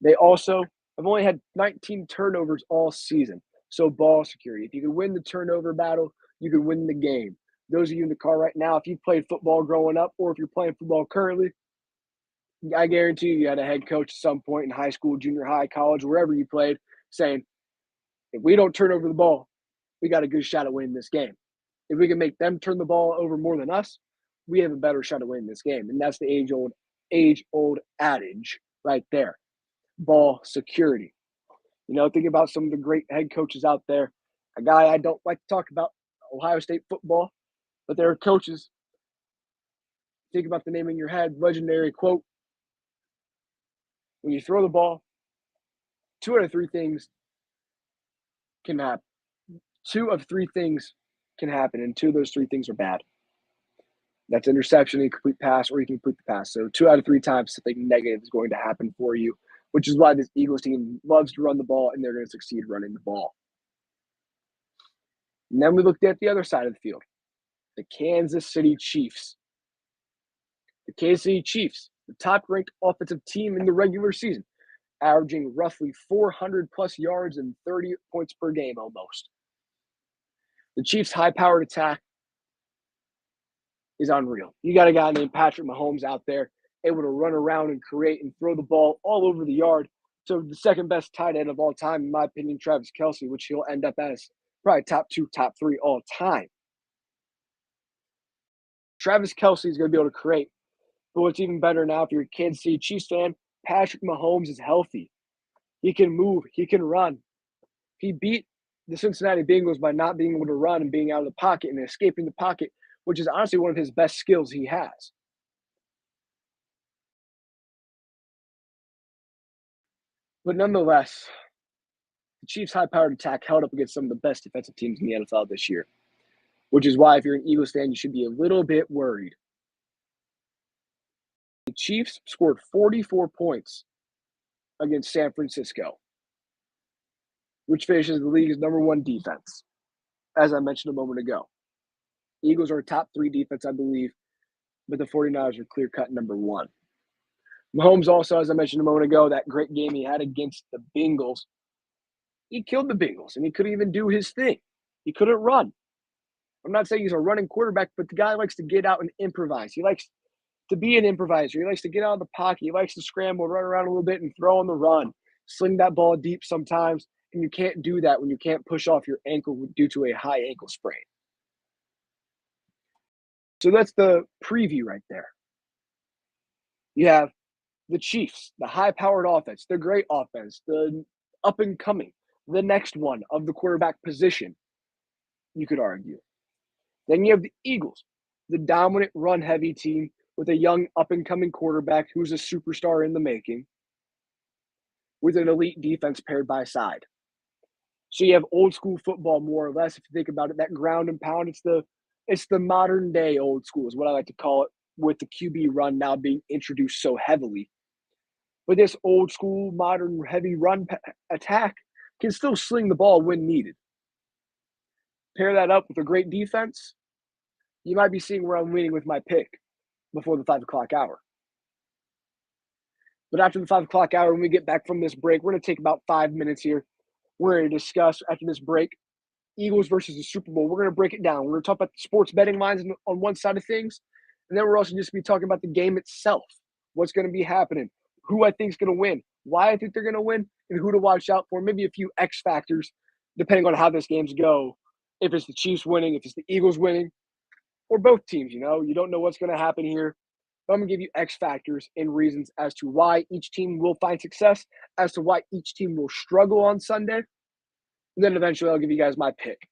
They also have only had 19 turnovers all season. So ball security. If you can win the turnover battle, you can win the game. Those of you in the car right now, if you played football growing up or if you're playing football currently, I guarantee you had a head coach at some point in high school, junior high, college, wherever you played, saying, if we don't turn over the ball, we got a good shot at winning this game. If we can make them turn the ball over more than us, we have a better shot at winning this game. And that's the age-old adage right there. Ball security. Think about some of the great head coaches out there. A guy I don't like to talk about, Ohio State football, but there are coaches. Think about the name in your head. Legendary quote: when you throw the ball, two out of three things can happen. Two of three things can happen, and two of those three things are bad. That's interception, incomplete pass, or you can complete the pass. So two out of three times something negative is going to happen for you, which is why this Eagles team loves to run the ball, and they're going to succeed running the ball. And then we looked at the other side of the field, the Kansas City Chiefs. The Kansas City Chiefs, the top-ranked offensive team in the regular season, averaging roughly 400 plus yards and 30 points per game almost. The Chiefs' high-powered attack is unreal. You got a guy named Patrick Mahomes out there able to run around and create and throw the ball all over the yard. So the second best tight end of all time, in my opinion, Travis Kelce, which he'll end up as probably top two, top three all time. Travis Kelce is going to be able to create. But what's even better now, if you're a Kansas City Chiefs fan, Patrick Mahomes is healthy. He can move. He can run. He beat the Cincinnati Bengals by not being able to run and being out of the pocket and escaping the pocket, which is honestly one of his best skills he has. But nonetheless, the Chiefs' high-powered attack held up against some of the best defensive teams in the NFL this year, which is why if you're an Eagles fan, you should be a little bit worried. The Chiefs scored 44 points against San Francisco, which finishes the league's number one defense, as I mentioned a moment ago. Eagles are a top three defense, I believe, but the 49ers are clear-cut number one. Mahomes also, as I mentioned a moment ago, that great game he had against the Bengals, he killed the Bengals, and he couldn't even do his thing. He couldn't run. I'm not saying he's a running quarterback, but the guy likes to get out and improvise. He likes to be an improviser. He likes to get out of the pocket. He likes to scramble, run around a little bit, and throw on the run. Sling that ball deep sometimes, and you can't do that when you can't push off your ankle due to a high ankle sprain. So that's the preview right there. You have the Chiefs, the high-powered offense, the great offense, the up-and-coming, the next one of the quarterback position, you could argue. Then you have the Eagles, the dominant run-heavy team with a young up-and-coming quarterback who's a superstar in the making, with an elite defense paired by side. So you have old school football, more or less, if you think about it, that ground and pound. It's the modern day old school is what I like to call it, with the QB run now being introduced so heavily. But this old school, modern, heavy run attack can still sling the ball when needed. Pair that up with a great defense, you might be seeing where I'm leaning with my pick before the 5 o'clock hour. But after the 5 o'clock hour, when we get back from this break, we're going to take about 5 minutes here. We're going to discuss, after this break, Eagles versus the Super Bowl. We're going to break it down. We're going to talk about the sports betting lines on one side of things. And then we're also just going to be talking about the game itself, what's going to be happening, who I think is going to win, why I think they're going to win, and who to watch out for. Maybe a few X factors, depending on how this game's go. If it's the Chiefs winning, if it's the Eagles winning, or both teams, you don't know what's going to happen here. But I'm going to give you X factors and reasons as to why each team will find success, as to why each team will struggle on Sunday. And then eventually I'll give you guys my pick.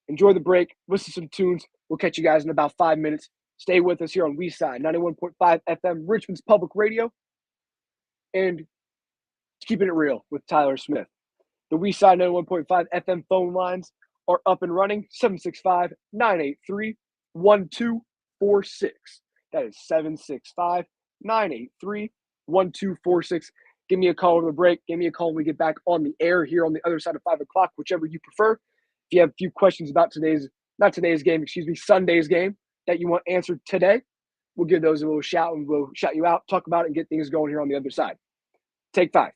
Enjoy the break. Listen to some tunes. We'll catch you guys in about 5 minutes. Stay with us here on Weeside 91.5 FM, Richmond's Public Radio. And keeping it real with Tyler Smith. The Weeside 91.5 FM phone lines are up and running. 765-983-1246. That is 765-983-1246. Give me a call over the break. Give me a call when we get back on the air here on the other side of 5 o'clock, whichever you prefer. If you have a few questions about Sunday's game that you want answered today, we'll give those a little shout and we'll shout you out, talk about it, and get things going here on the other side. Take 5.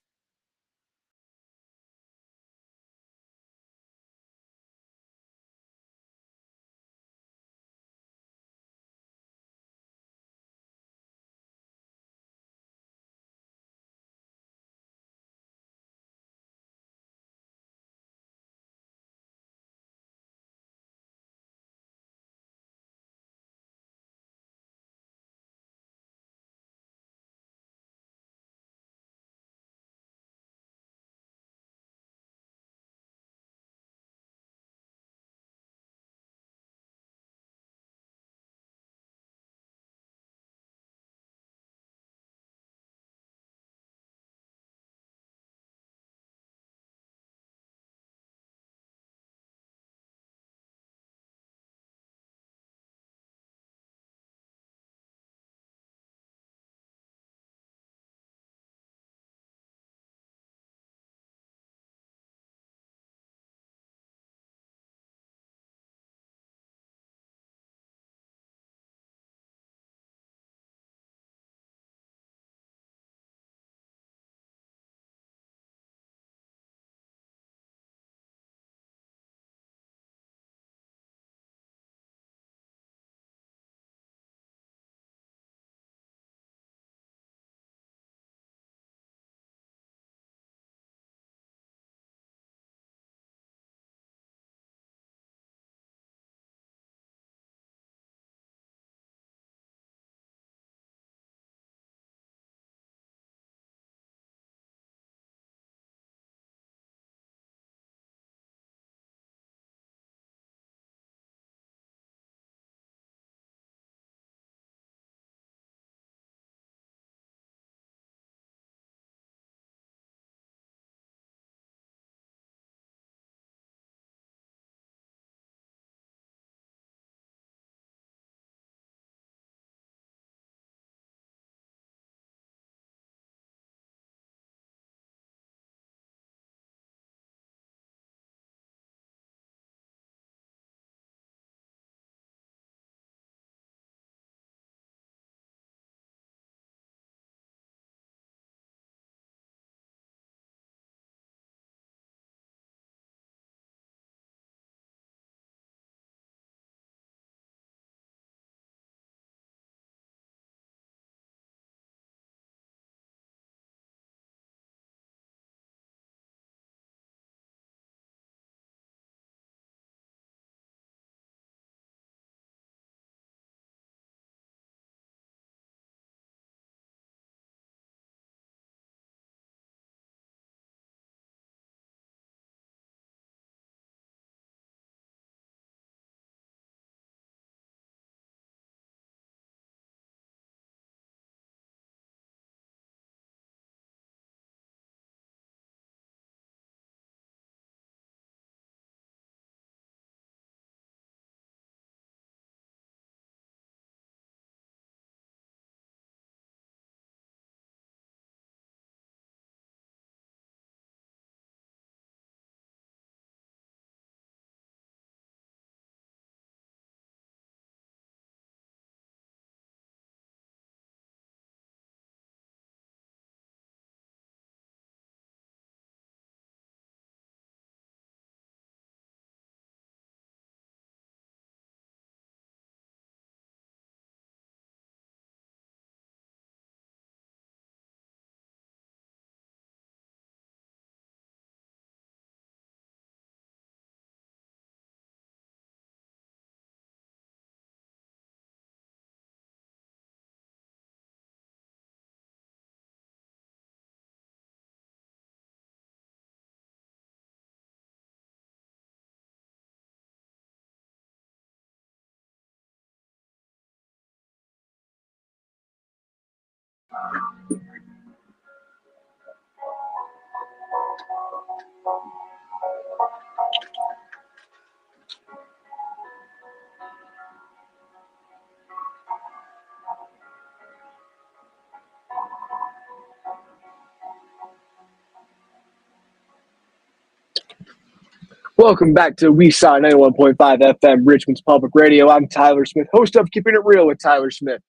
Welcome back to We Saw 91.5 FM, Richmond's Public Radio. I'm Tyler Smith, host of Keeping It Real with Tyler Smith.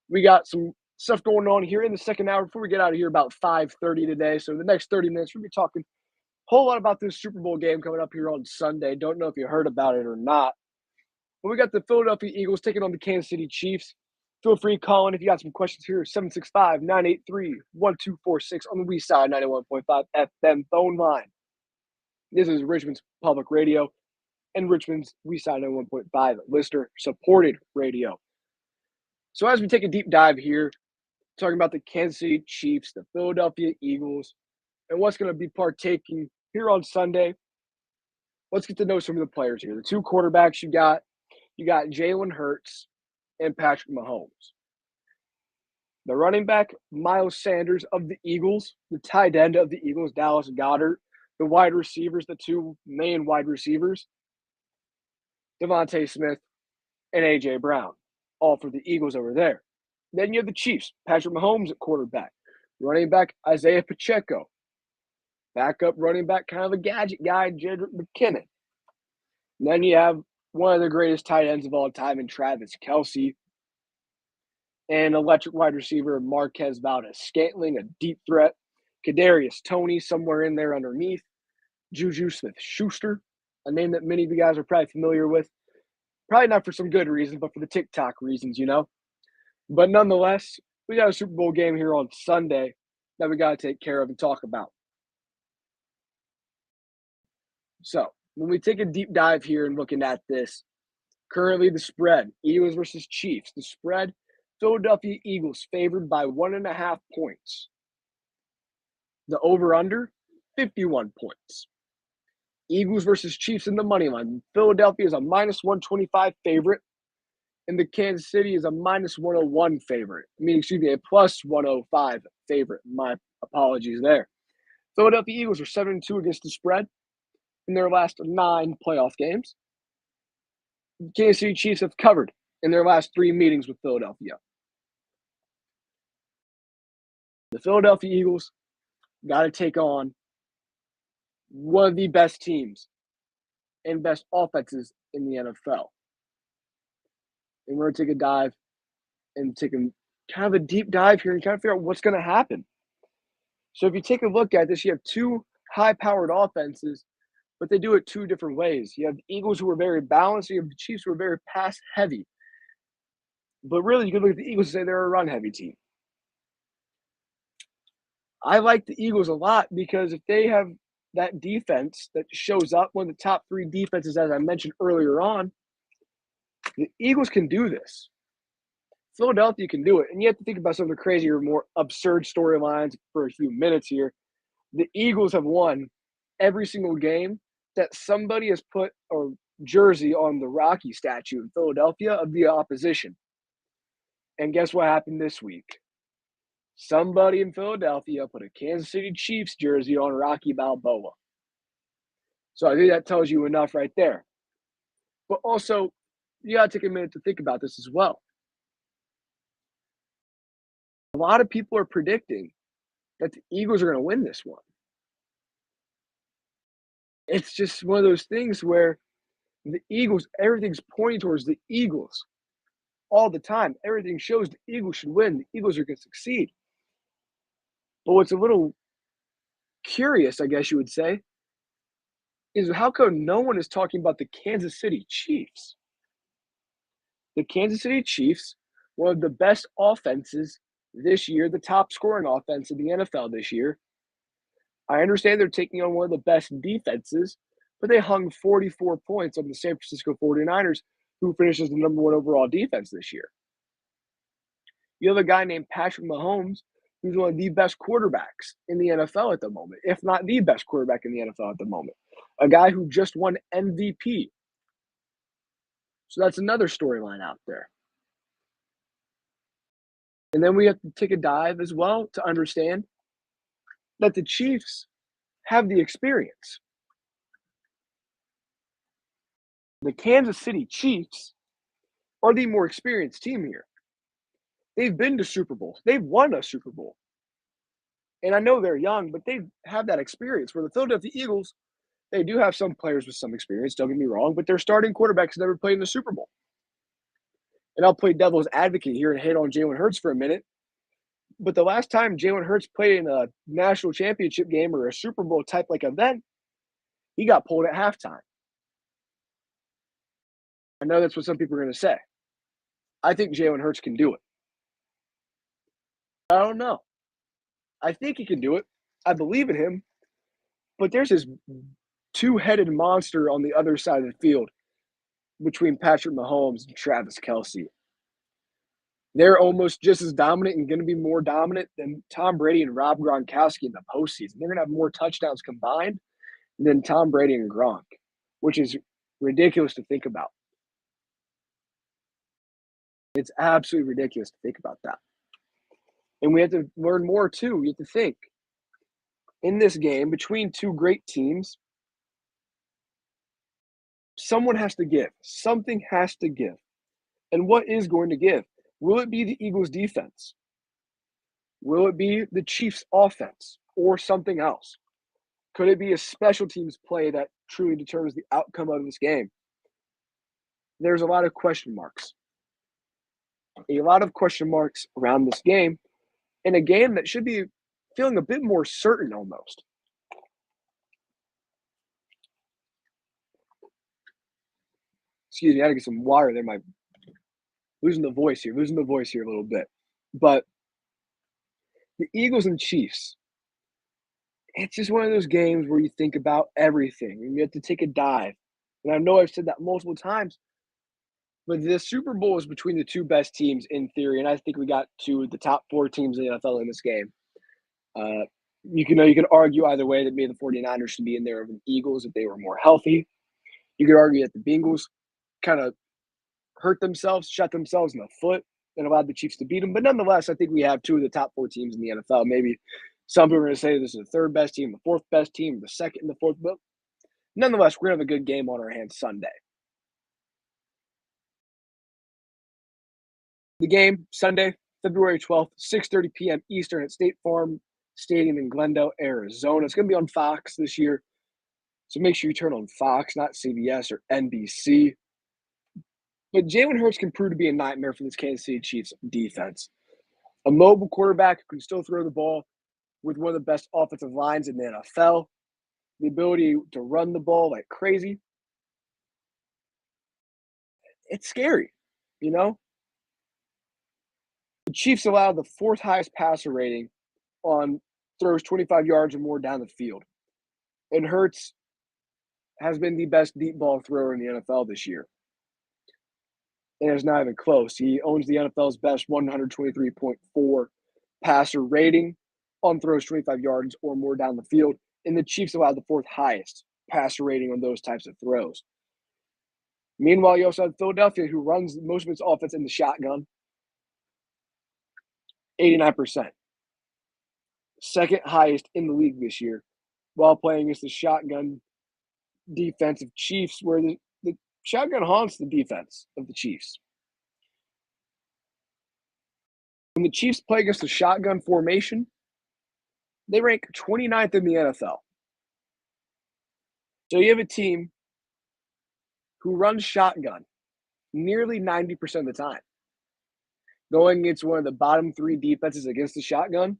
We got some stuff going on here in the second hour before we get out of here about 5:30 today. So the next 30 minutes, we'll be talking a whole lot about this Super Bowl game coming up here on Sunday. Don't know if you heard about it or not. But we got the Philadelphia Eagles taking on the Kansas City Chiefs. Feel free to call in if you got some questions here. 765-983-1246 on the We Saw 91.5 FM phone line. This is Richmond's Public Radio and Richmond's We Saw 91.5 listener supported radio. So as we take a deep dive here, talking about the Kansas City Chiefs, the Philadelphia Eagles, and what's going to be partaking here on Sunday, let's get to know some of the players here. The two quarterbacks you got Jalen Hurts and Patrick Mahomes. The running back, Miles Sanders of the Eagles, the tight end of the Eagles, Dallas Goedert. The wide receivers, the two main wide receivers, Devontae Smith and A.J. Brown, all for the Eagles over there. Then you have the Chiefs, Patrick Mahomes at quarterback, running back Isaiah Pacheco, backup running back, kind of a gadget guy, Jedrick McKinnon. And then you have one of the greatest tight ends of all time in Travis Kelce, and electric wide receiver Marquez Valdes-Scantling, a deep threat, Kadarius Toney somewhere in there underneath, Juju Smith-Schuster, a name that many of you guys are probably familiar with. Probably not for some good reasons, but for the TikTok reasons, you know. But nonetheless, we got a Super Bowl game here on Sunday that we got to take care of and talk about. So when we take a deep dive here and looking at this, currently the spread, Eagles versus Chiefs. The spread, Philadelphia Eagles favored by 1.5 points. The over-under, 51 points. Eagles versus Chiefs in the money line. Philadelphia is a minus 125 favorite, and the Kansas City is a minus 101 favorite. A plus 105 favorite. My apologies there. Philadelphia Eagles are 7-2 against the spread in their last 9 playoff games. The Kansas City Chiefs have covered in their last 3 meetings with Philadelphia. The Philadelphia Eagles got to take on one of the best teams and best offenses in the NFL. And we're going to take a dive and take a kind of a deep dive here and kind of figure out what's going to happen. So if you take a look at this, you have 2 high-powered offenses, but they do it 2 different ways. You have the Eagles who are very balanced. You have the Chiefs who are very pass-heavy. But really, you can look at the Eagles and say they're a run-heavy team. I like the Eagles a lot because if they have that defense that shows up, one of the top 3 defenses, as I mentioned earlier on, the Eagles can do this. Philadelphia can do it. And you have to think about some of the crazier, more absurd storylines for a few minutes here. The Eagles have won every single game that somebody has put a jersey on the Rocky statue in Philadelphia of the opposition. And guess what happened this week? Somebody in Philadelphia put a Kansas City Chiefs jersey on Rocky Balboa. So I think that tells you enough right there. But also, you got to take a minute to think about this as well. A lot of people are predicting that the Eagles are going to win this one. It's just one of those things where the Eagles, everything's pointing towards the Eagles all the time. Everything shows the Eagles should win. The Eagles are going to succeed. But what's a little curious, I guess you would say, is how come no one is talking about the Kansas City Chiefs? The Kansas City Chiefs, one of the best offenses this year, the top scoring offense in the NFL this year. I understand they're taking on one of the best defenses, but they hung 44 points on the San Francisco 49ers, who finishes the number 1 overall defense this year. You have a guy named Patrick Mahomes, who's one of the best quarterbacks in the NFL at the moment, if not the best quarterback in the NFL at the moment. A guy who just won MVP. So that's another storyline out there. And then we have to take a dive as well to understand that the Chiefs have the experience. The Kansas City Chiefs are the more experienced team here. They've been to Super Bowls. They've won a Super Bowl. And I know they're young, but they have that experience. Where the Philadelphia Eagles, they do have some players with some experience, don't get me wrong, but their starting quarterbacks never played in the Super Bowl. And I'll play devil's advocate here and hate on Jalen Hurts for a minute. But the last time Jalen Hurts played in a national championship game or a Super Bowl type like event, he got pulled at halftime. I know that's what some people are going to say. I think Jalen Hurts can do it. I don't know. I think he can do it. I believe in him. But there's this two-headed monster on the other side of the field between Patrick Mahomes and Travis Kelce. They're almost just as dominant and going to be more dominant than Tom Brady and Rob Gronkowski in the postseason. They're going to have more touchdowns combined than Tom Brady and Gronk, which is ridiculous to think about. It's absolutely ridiculous to think about that. And we have to learn more too. We have to think in this game between two great teams, someone has to give. Something has to give. And what is going to give? Will it be the Eagles' defense? Will it be the Chiefs' offense or something else? Could it be a special teams play that truly determines the outcome of this game? There's a lot of question marks. A lot of question marks around this game, in a game that should be feeling a bit more certain almost. Excuse me, I had to get some water there. My losing the voice here a little bit. But the Eagles and Chiefs, it's just one of those games where you think about everything and you have to take a dive. And I know I've said that multiple times, but the Super Bowl is between the two best teams in theory, and I think we got two of the top four teams in the NFL in this game. You can argue either way that maybe the 49ers should be in there over the Eagles if they were more healthy. You could argue that the Bengals kind of hurt themselves, shot themselves in the foot, and allowed the Chiefs to beat them. But nonetheless, I think we have two of the top four teams in the NFL. Maybe some people are going to say this is the third best team, the fourth best team, the second and the fourth. But nonetheless, we're going to have a good game on our hands Sunday. The game, Sunday, February 12th, 6:30 p.m. Eastern at State Farm Stadium in Glendale, Arizona. It's going to be on Fox this year. So make sure you turn on Fox, not CBS or NBC. But Jalen Hurts can prove to be a nightmare for this Kansas City Chiefs defense. A mobile quarterback who can still throw the ball with one of the best offensive lines in the NFL. The ability to run the ball like crazy. It's scary, you know? The Chiefs allow the fourth highest passer rating on throws 25 yards or more down the field. And Hurts has been the best deep ball thrower in the NFL this year. And it's not even close. He owns the NFL's best 123.4 passer rating on throws 25 yards or more down the field. And the Chiefs allowed the fourth highest passer rating on those types of throws. Meanwhile, you also have Philadelphia, who runs most of its offense in the shotgun. 89%. Second highest in the league this year, while playing against the shotgun defensive Chiefs, where the shotgun haunts the defense of the Chiefs. When the Chiefs play against the shotgun formation, they rank 29th in the NFL. So you have a team who runs shotgun nearly 90% of the time. Going against one of the bottom three defenses against the shotgun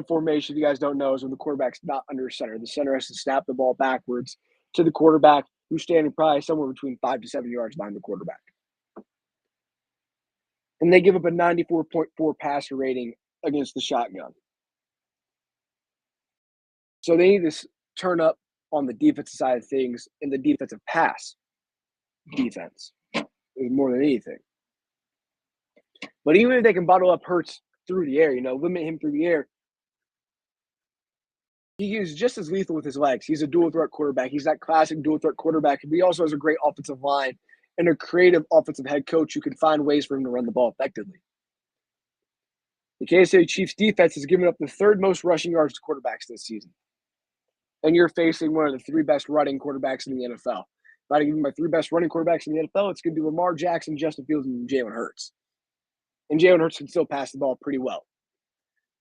formation, if you guys don't know, is when the quarterback's not under center. The center has to snap the ball backwards to the quarterback, who's standing probably somewhere between 5 to 7 yards behind the quarterback. And they give up a 94.4 passer rating against the shotgun. So they need to turn up on the defensive side of things in the defensive pass defense more than anything. But even if they can bottle up Hurts through the air, limit him through the air, he is just as lethal with his legs. He's a dual threat quarterback. He's that classic dual threat quarterback. But he also has a great offensive line and a creative offensive head coach who can find ways for him to run the ball effectively. The Kansas City Chiefs defense has given up the third most rushing yards to quarterbacks this season. And you're facing one of the three best running quarterbacks in the NFL. If I had to give you my three best running quarterbacks in the NFL, it's going to be Lamar Jackson, Justin Fields, and Jalen Hurts. And Jalen Hurts can still pass the ball pretty well.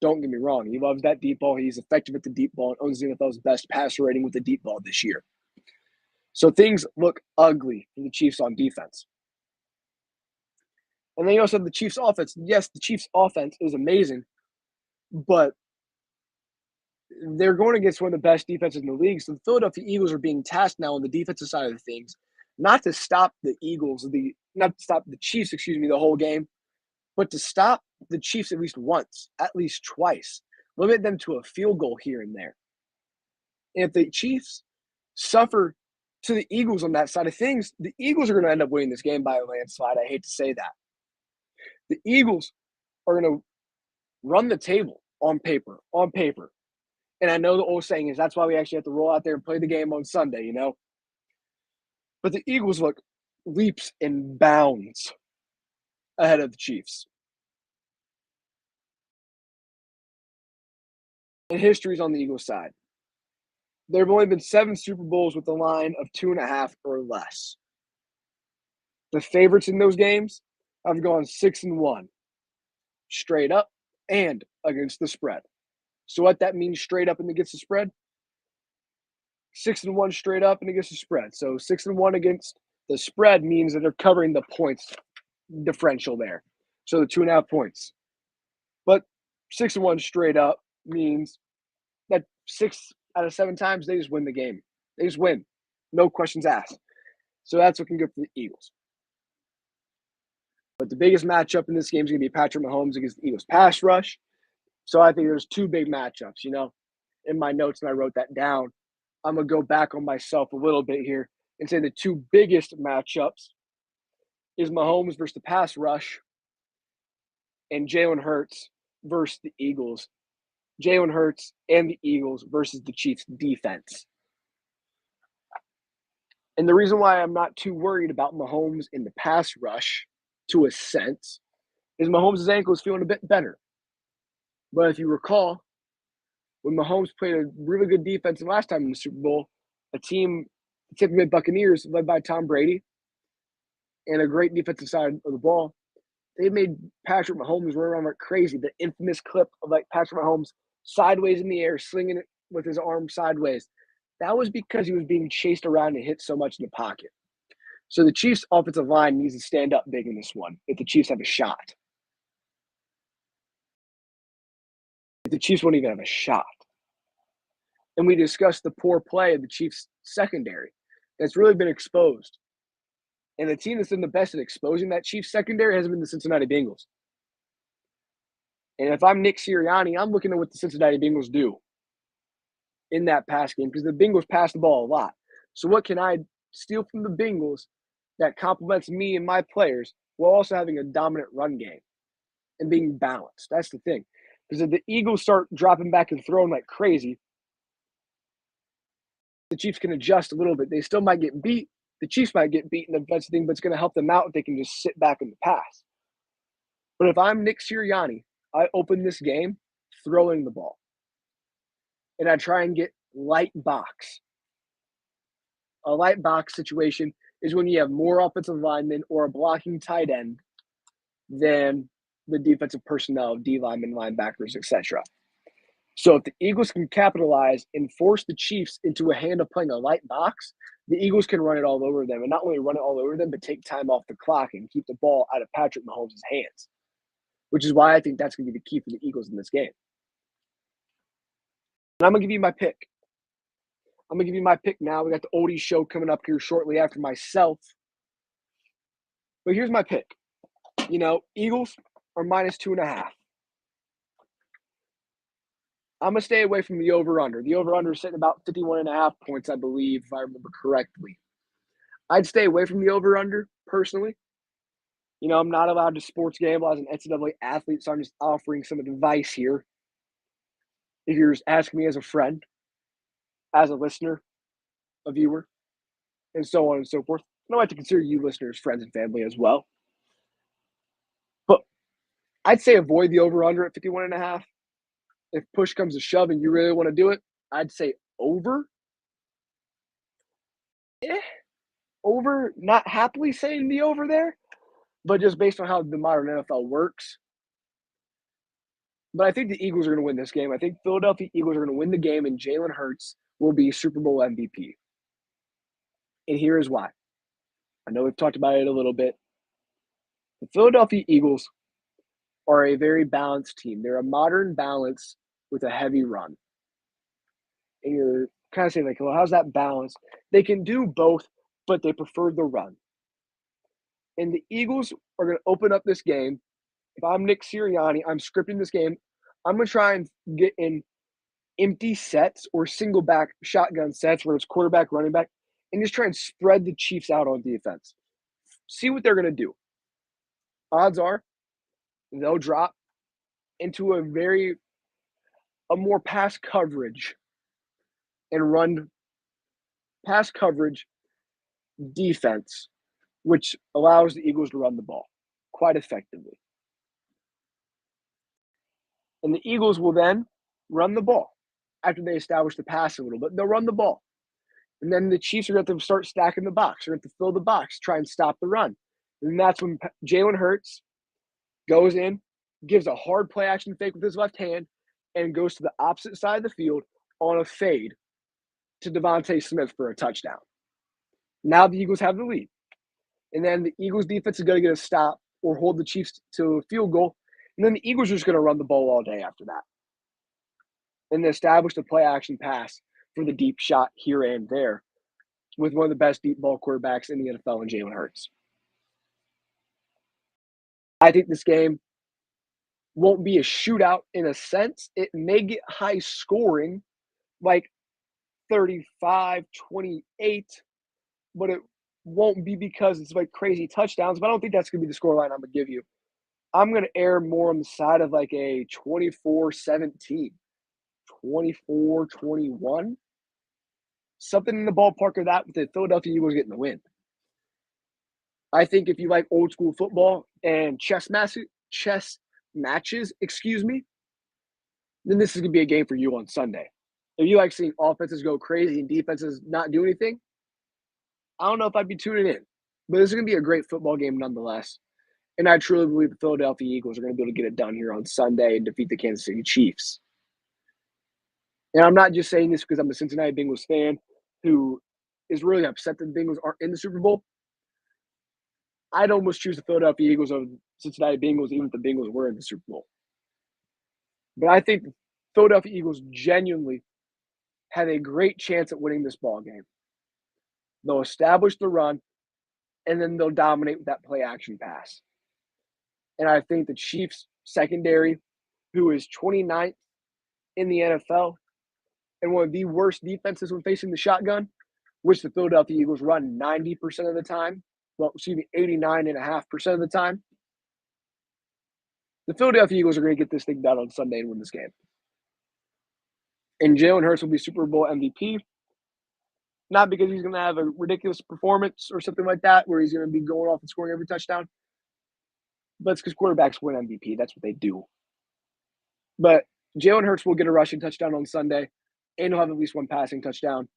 Don't get me wrong. He loves that deep ball. He's effective at the deep ball and owns the NFL's best passer rating with the deep ball this year. So things look ugly for the Chiefs on defense. And then you also have the Chiefs offense. Yes, the Chiefs offense is amazing, but they're going against one of the best defenses in the league. So the Philadelphia Eagles are being tasked now on the defensive side of things, not to stop the Chiefs, the whole game, but to stop the Chiefs at least once, at least twice. Limit them to a field goal here and there. And if the Chiefs suffer to the Eagles on that side of things, the Eagles are going to end up winning this game by a landslide. I hate to say that. The Eagles are going to run the table on paper. And I know the old saying is that's why we actually have to roll out there and play the game on Sunday, you know? But the Eagles look leaps and bounds ahead of the Chiefs. And history's on the Eagles' side. There have only been 7 Super Bowls with a line of 2.5 or less. The favorites in those games have gone 6-1, straight up and against the spread. So what that means straight up and against the spread? 6-1 straight up and against the spread. So 6-1 against the spread means that they're covering the points differential there. So the 2.5 points. But 6-1 straight up means that 6 out of 7 times they just win the game. They just win. No questions asked. So that's looking good for the Eagles. But the biggest matchup in this game is going to be Patrick Mahomes against the Eagles pass rush. So I think there's 2 big matchups, in my notes, and I wrote that down. I'm going to go back on myself a little bit here and say the 2 biggest matchups is Mahomes versus the pass rush and Jalen Hurts versus the Eagles. Jalen Hurts and the Eagles versus the Chiefs defense. And the reason why I'm not too worried about Mahomes in the pass rush, to a sense, is Mahomes' ankle is feeling a bit better. But if you recall, when Mahomes played a really good defense last time in the Super Bowl, a team, the Tampa Bay Buccaneers, led by Tom Brady, and a great defensive side of the ball, they made Patrick Mahomes run around like crazy. The infamous clip of Patrick Mahomes sideways in the air, slinging it with his arm sideways. That was because he was being chased around and hit so much in the pocket. So the Chiefs' offensive line needs to stand up big in this one if the Chiefs have a shot. If the Chiefs won't even have a shot. And we discussed the poor play of the Chiefs' secondary that's really been exposed. And the team that's been the best at exposing that Chiefs secondary has been the Cincinnati Bengals. And if I'm Nick Sirianni, I'm looking at what the Cincinnati Bengals do in that pass game because the Bengals pass the ball a lot. So what can I steal from the Bengals that complements me and my players while also having a dominant run game and being balanced? That's the thing. Because if the Eagles start dropping back and throwing like crazy, the Chiefs can adjust a little bit. They still might get beat. The Chiefs might get beaten, that's the thing, but it's going to help them out if they can just sit back in the pass. But if I'm Nick Sirianni, I open this game throwing the ball. And I try and get light box. A light box situation is when you have more offensive linemen or a blocking tight end than the defensive personnel, D linemen, linebackers, etc. So if the Eagles can capitalize and force the Chiefs into a hand of playing a light box, the Eagles can run it all over them. And not only run it all over them, but take time off the clock and keep the ball out of Patrick Mahomes' hands, which is why I think that's going to be the key for the Eagles in this game. And I'm going to give you my pick. I'm going to give you my pick now. We got the Oldies show coming up here shortly after myself. But here's my pick. Eagles are minus 2.5. I'm going to stay away from the over-under. The over-under is sitting about 51.5 points, I believe, if I remember correctly. I'd stay away from the over-under, personally. I'm not allowed to sports gamble as an NCAA athlete, so I'm just offering some advice here. If you're just asking me as a friend, as a listener, a viewer, and so on and so forth. And I like to consider you listeners, friends, and family as well. But I'd say avoid the over-under at 51.5. If push comes to shove and you really want to do it, I'd say over. Eh, over, not happily saying the over there, but just based on how the modern NFL works. But I think the Eagles are going to win this game. I think Philadelphia Eagles are going to win the game, and Jalen Hurts will be Super Bowl MVP. And here is why. I know we've talked about it a little bit. The Philadelphia Eagles are a very balanced team. They're a modern balance with a heavy run. And you're kind of saying, like, well, how's that balance? They can do both, but they prefer the run. And the Eagles are going to open up this game. If I'm Nick Sirianni, I'm scripting this game. I'm going to try and get in empty sets or single back shotgun sets where it's quarterback, running back, and just try and spread the Chiefs out on defense. See what they're going to do. Odds are they'll drop into a more pass coverage and run pass coverage defense, which allows the Eagles to run the ball quite effectively. And the Eagles will then run the ball after they establish the pass a little bit. They'll run the ball. And then the Chiefs are going to start stacking the box. They're going to fill the box, try and stop the run. And that's when Jalen Hurts goes in, gives a hard play action fake with his left hand, and goes to the opposite side of the field on a fade to Devontae Smith for a touchdown. Now the Eagles have the lead. And then the Eagles defense is going to get a stop or hold the Chiefs to a field goal. And then the Eagles are just going to run the ball all day after that. And they establish the play action pass for the deep shot here and there with one of the best deep ball quarterbacks in the NFL in Jalen Hurts. I think this game won't be a shootout in a sense. It may get high scoring, like 35-28, but it won't be because it's like crazy touchdowns. But I don't think that's going to be the scoreline I'm going to give you. I'm going to err more on the side of like a 24-17, 24-21, something in the ballpark of that with the Philadelphia Eagles getting the win. I think if you like old school football and chess matches, then this is going to be a game for you on Sunday. If you like seeing offenses go crazy and defenses not do anything, I don't know if I'd be tuning in. But this is going to be a great football game nonetheless. And I truly believe the Philadelphia Eagles are going to be able to get it done here on Sunday and defeat the Kansas City Chiefs. And I'm not just saying this because I'm a Cincinnati Bengals fan who is really upset that the Bengals aren't in the Super Bowl. I'd almost choose the Philadelphia Eagles over the Cincinnati Bengals, even if the Bengals were in the Super Bowl. But I think the Philadelphia Eagles genuinely have a great chance at winning this ball game. They'll establish the run, and then they'll dominate with that play action pass. And I think the Chiefs secondary, who is 29th in the NFL and one of the worst defenses when facing the shotgun, which the Philadelphia Eagles run 90% of the time, 89.5% of the time. The Philadelphia Eagles are going to get this thing done on Sunday and win this game. And Jalen Hurts will be Super Bowl MVP. Not because he's going to have a ridiculous performance or something like that, where he's going to be going off and scoring every touchdown. But it's because quarterbacks win MVP. That's what they do. But Jalen Hurts will get a rushing touchdown on Sunday, and he'll have at least one passing touchdown.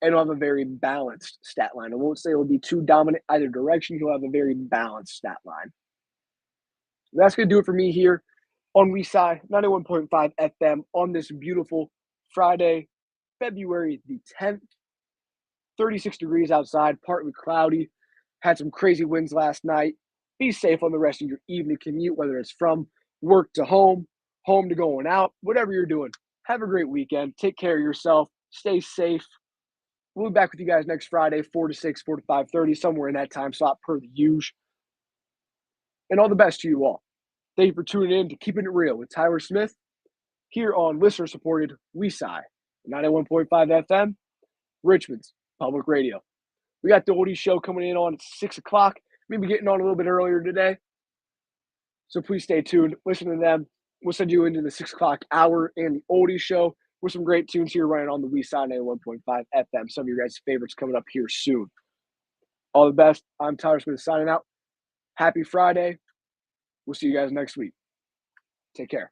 And he'll have a very balanced stat line. I won't say it'll be too dominant either direction. He'll have a very balanced stat line. That's going to do it for me here on WeSci 91.5 FM on this beautiful Friday, February the 10th. 36 degrees outside, partly cloudy. Had some crazy winds last night. Be safe on the rest of your evening commute, whether it's from work to home, home to going out, whatever you're doing. Have a great weekend. Take care of yourself. Stay safe. We'll be back with you guys next Friday, 4 to 6, 4 to 5:30, somewhere in that time slot per the usual. And all the best to you all. Thank you for tuning in to Keeping It Real with Tyler Smith here on listener-supported WeSci 91.5 FM, Richmond's Public Radio. We got the Oldies Show coming in on 6 o'clock. Maybe getting on a little bit earlier today. So please stay tuned. Listen to them. We'll send you into the 6 o'clock hour and the Oldies Show with some great tunes here running on the WeSci 91.5 FM. Some of your guys' favorites coming up here soon. All the best. I'm Tyler Smith signing out. Happy Friday. We'll see you guys next week. Take care.